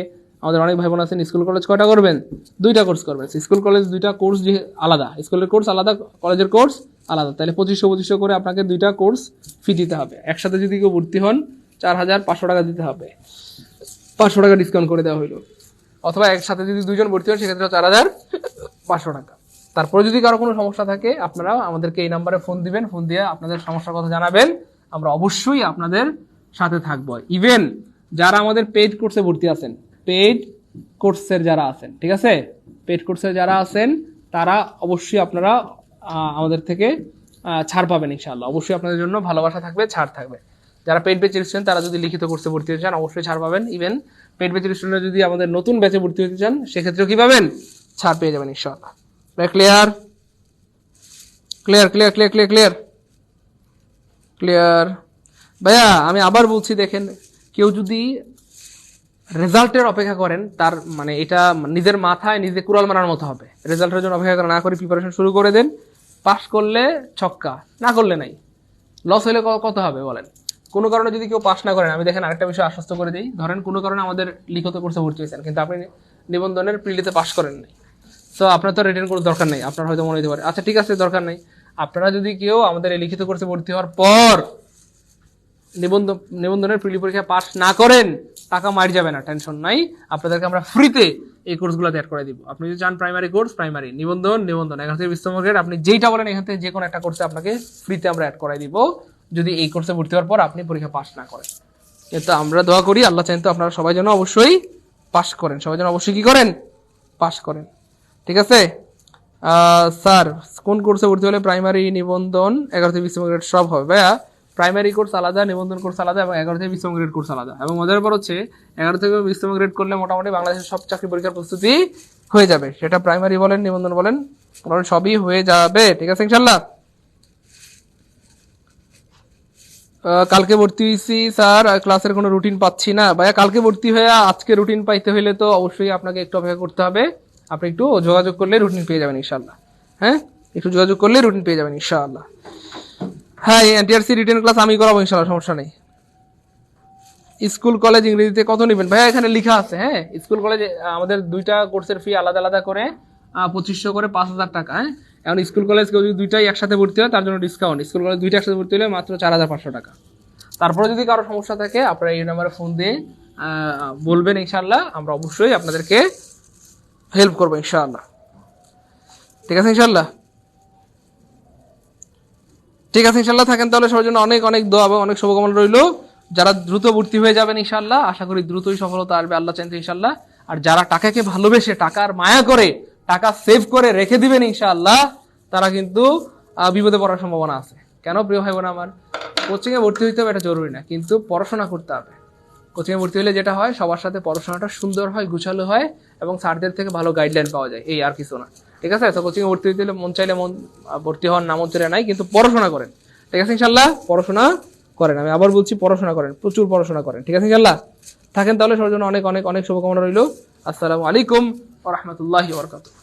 আমাদের অনেক ভাই বোন আছেন স্কুল কলেজ কয়টা করবেন? 2টা কোর্স করবেন। স্কুল কলেজ 2টা কোর্স যে আলাদা, স্কুলের কোর্স আলাদা, কলেজের কোর্স আলাদা, তাহলে 2500 করে আপনাকে 2টা কোর্স ফি দিতে হবে। একসাথে যদি কেউ ভর্তি হন 4500 টাকা দিতে হবে, 500 টাকা ডিসকাউন্ট করে দেওয়া হইলো। অথবা একসাথে যদি 2জন ভর্তি হন সেক্ষেত্রে 4500 টাকা। তারপরে যদি কারো কোনো সমস্যা থাকে, আপনারা আমাদেরকে এই নাম্বারে ফোন দিবেন, ফোন দিয়ে আপনাদের সমস্যার কথা জানাবেন, আমরা অবশ্যই আপনাদের সাথে থাকবো। ইভেন যারা আমাদের পেইড কোর্সে ভর্তি আছেন, পেইড কোর্সের যারা আছেন, ঠিক আছে, পেইড কোর্সের যারা আছেন, তারা অবশ্যই আপনারা আমাদের থেকে ছাড় পাবেন ইনশাআল্লাহ। অবশ্যই আপনাদের জন্য ভালোবাসা থাকবে, ছাড় থাকবে। যারা পেইড ব্যাচে স্টুডেন্ট, তারা যদি লিখিত কোর্সে ভর্তি হতে চান, অবশ্যই ছাড় পাবেন। ইভেন পেইড ব্যাচের স্টুডেন্ট যদি আমাদের নতুন ব্যাচে ভর্তি হতে চান, সেক্ষেত্রেও কি পাবেন? ছাড় পেয়ে যাবেন ইনশাআল্লাহ। Clear? Clear clear clear clear clear clear ভাইয়া, আমি আবার বলছি, দেখেন, কেউ যদি রেজাল্টের অপেক্ষা করেন, তার মানে এটা নিজের মাথায় নিজে কুড়াল মারার মতো হবে। রেজাল্টের জন্য অপেক্ষা না করে প্রিপারেশন শুরু করে দেন। পাস করলে ছক্কা, না করলে নাই। লস হলে কত হবে বলেন? কোনো কারণে যদি কেউ পাস না করেন, আমি দেখেন আরেকটা বিষয় আশ্বস্ত করে দিই, ধরেন কোনো কারণে আমাদের লিখিত কোর্সে ভর্তি হয়েছেন, কিন্তু আপনি নিবন্ধনের প্রিলিতে পাস করেন নাই, তো আপনার তো রিটার্ন করার দরকার নেই। আপনার হয়তো মনে হতে পারে আচ্ছা ঠিক আছে দরকার নেই, আপনারা যদি কেউ আমাদের এই লিখিত কোর্সে ভর্তি হওয়ার পর নিবন্ধনের প্রিলি পরীক্ষা পাস না করেন, টাকা মার যাবে না, টেনশন নাই। আপনাদেরকে আমরা ফ্রিতে এই কোর্সগুলোতে অ্যাড করে দিব। আপনি যদি চান প্রাইমারি কোর্স, প্রাইমারি, নিবন্ধন 11 থেকে 20তম গ্রেড, আপনি যেইটা বলেন এখান থেকে যে কোনো একটা কোর্সে আপনাকে ফ্রিতে আমরা অ্যাড করাই দিব, যদি এই কোর্সে ভর্তি হওয়ার পর আপনি পরীক্ষা পাস না করেন। কিন্তু আমরা দোয়া করি, আল্লাহ চাইতো আপনারা সবাই যেন অবশ্যই পাস করেন, সবাই যেন অবশ্যই কি করেন, পাস করেন। ঠিক আছে স্যার, কোন কোর্সে ভর্তি হলে প্রাইমারি, নিবন্ধন 11 থেকে 20তম গ্রেড সব হবে? ভাইয়া প্রাইমারি কোর্স আলাদা, নিবন্ধন কোর্স আলাদা এবং 11 থেকে 20তম গ্রেড কোর্স আলাদা। এবং মজার ব্যাপার হচ্ছে 11 থেকে 20তম গ্রেড করলে মোটামুটি বাংলাদেশের সব চাকরি পরীক্ষার প্রস্তুতি হয়ে যাবে, সেটা প্রাইমারি বলেন, নিবন্ধন বলেন, সবই হয়ে যাবে। ঠিক আছে ইনশাল্লাহ। কালকে ভর্তি হয়েছি স্যার, ক্লাসের কোনো রুটিন পাচ্ছি না। ভাইয়া কালকে ভর্তি হয়ে আজকে রুটিন পাইতে হইলে তো অবশ্যই আপনাকে একটু অপেক্ষা করতে হবে। আপনি একটু যোগাযোগ করলে রুটিন পেয়ে যাবেন ইনশাল্লাহ। হ্যাঁ, একটু যোগাযোগ করলে রুটিন পেয়ে যাবেন ইনশাআল্লাহ। হ্যাঁ, এনটিআরসি রিটেন ক্লাস আমি করাবো ইনশাআল্লাহ, সমস্যা নেই। স্কুল কলেজ ইংরেজিতে কত নেবেন? ভাইয়া এখানে লেখা আছে। হ্যাঁ, স্কুল কলেজে আমাদের দুইটা কোর্সের ফি আলাদা আলাদা করে 2500 করে 5000 টাকা। হ্যাঁ, এখন স্কুল কলেজ কেউ যদি দুইটাই একসাথে ভর্তি হয় তার জন্য ডিসকাউন্ট। স্কুল কলেজ দুইটা একসাথে ভর্তি হলে মাত্র 4500 টাকা। তারপরে যদি কারো সমস্যা থাকে আপনারা এই নাম্বারে ফোন দিয়ে বলবেন ইনশাআল্লাহ, আমরা অবশ্যই আপনাদেরকে হেল্প করবো ইনশাআল্লাহ। ঠিক আছে ইনশাআল্লাহ, ঠিক আছে ইনশাআল্লাহ। থাকেন তাহলে সবার জন্য অনেক অনেক দোয়া এবং অনেক শুভকামনা রইল। যারা দ্রুত ভর্তি হয়ে যাবেন ইনশাআল্লাহ, আশা করি দ্রুতই সফলতা আসবে আল্লাহ চাইতে ইনশাআল্লাহ। আর যারা টাকাকে ভালোবেসে, টাকার মায়া করে, টাকা সেভ করে রেখে দিবেন ইনশাআল্লাহ, তারা কিন্তু বিপদে পড়ার সম্ভাবনা আছে। কেন প্রিয় ভাই বোন আমার, কোচিংয়ে ভর্তি হইতে হবে এটা জরুরি না, কিন্তু পড়াশোনা করতে হবে। কোচিংয়ে ভর্তি হলে যেটা হয়, সবার সাথে পড়াশোনাটা সুন্দর হয়, গুছালো হয় এবং স্যারদের থেকে ভালো গাইডলাইন পাওয়া যায়, এই আর কিছু না। ঠিক আছে, তো কোচিংয়ে ভর্তি হইতে হলে মন চাইলে ভর্তি হওয়ার নাম চাইলে নাই, কিন্তু পড়াশোনা করেন। ঠিক আছে ইনশাআল্লাহ, পড়াশোনা করেন। আমি আবার বলছি, পড়াশোনা করেন, প্রচুর পড়াশোনা করেন। ঠিক আছে ইনশাআল্লাহ। থাকেন তাহলে সবার জন্য অনেক অনেক অনেক শুভকামনা রইল। আসসালামু আলাইকুম ওয়া রাহমাতুল্লাহি ওয়া বারাকাতুহু।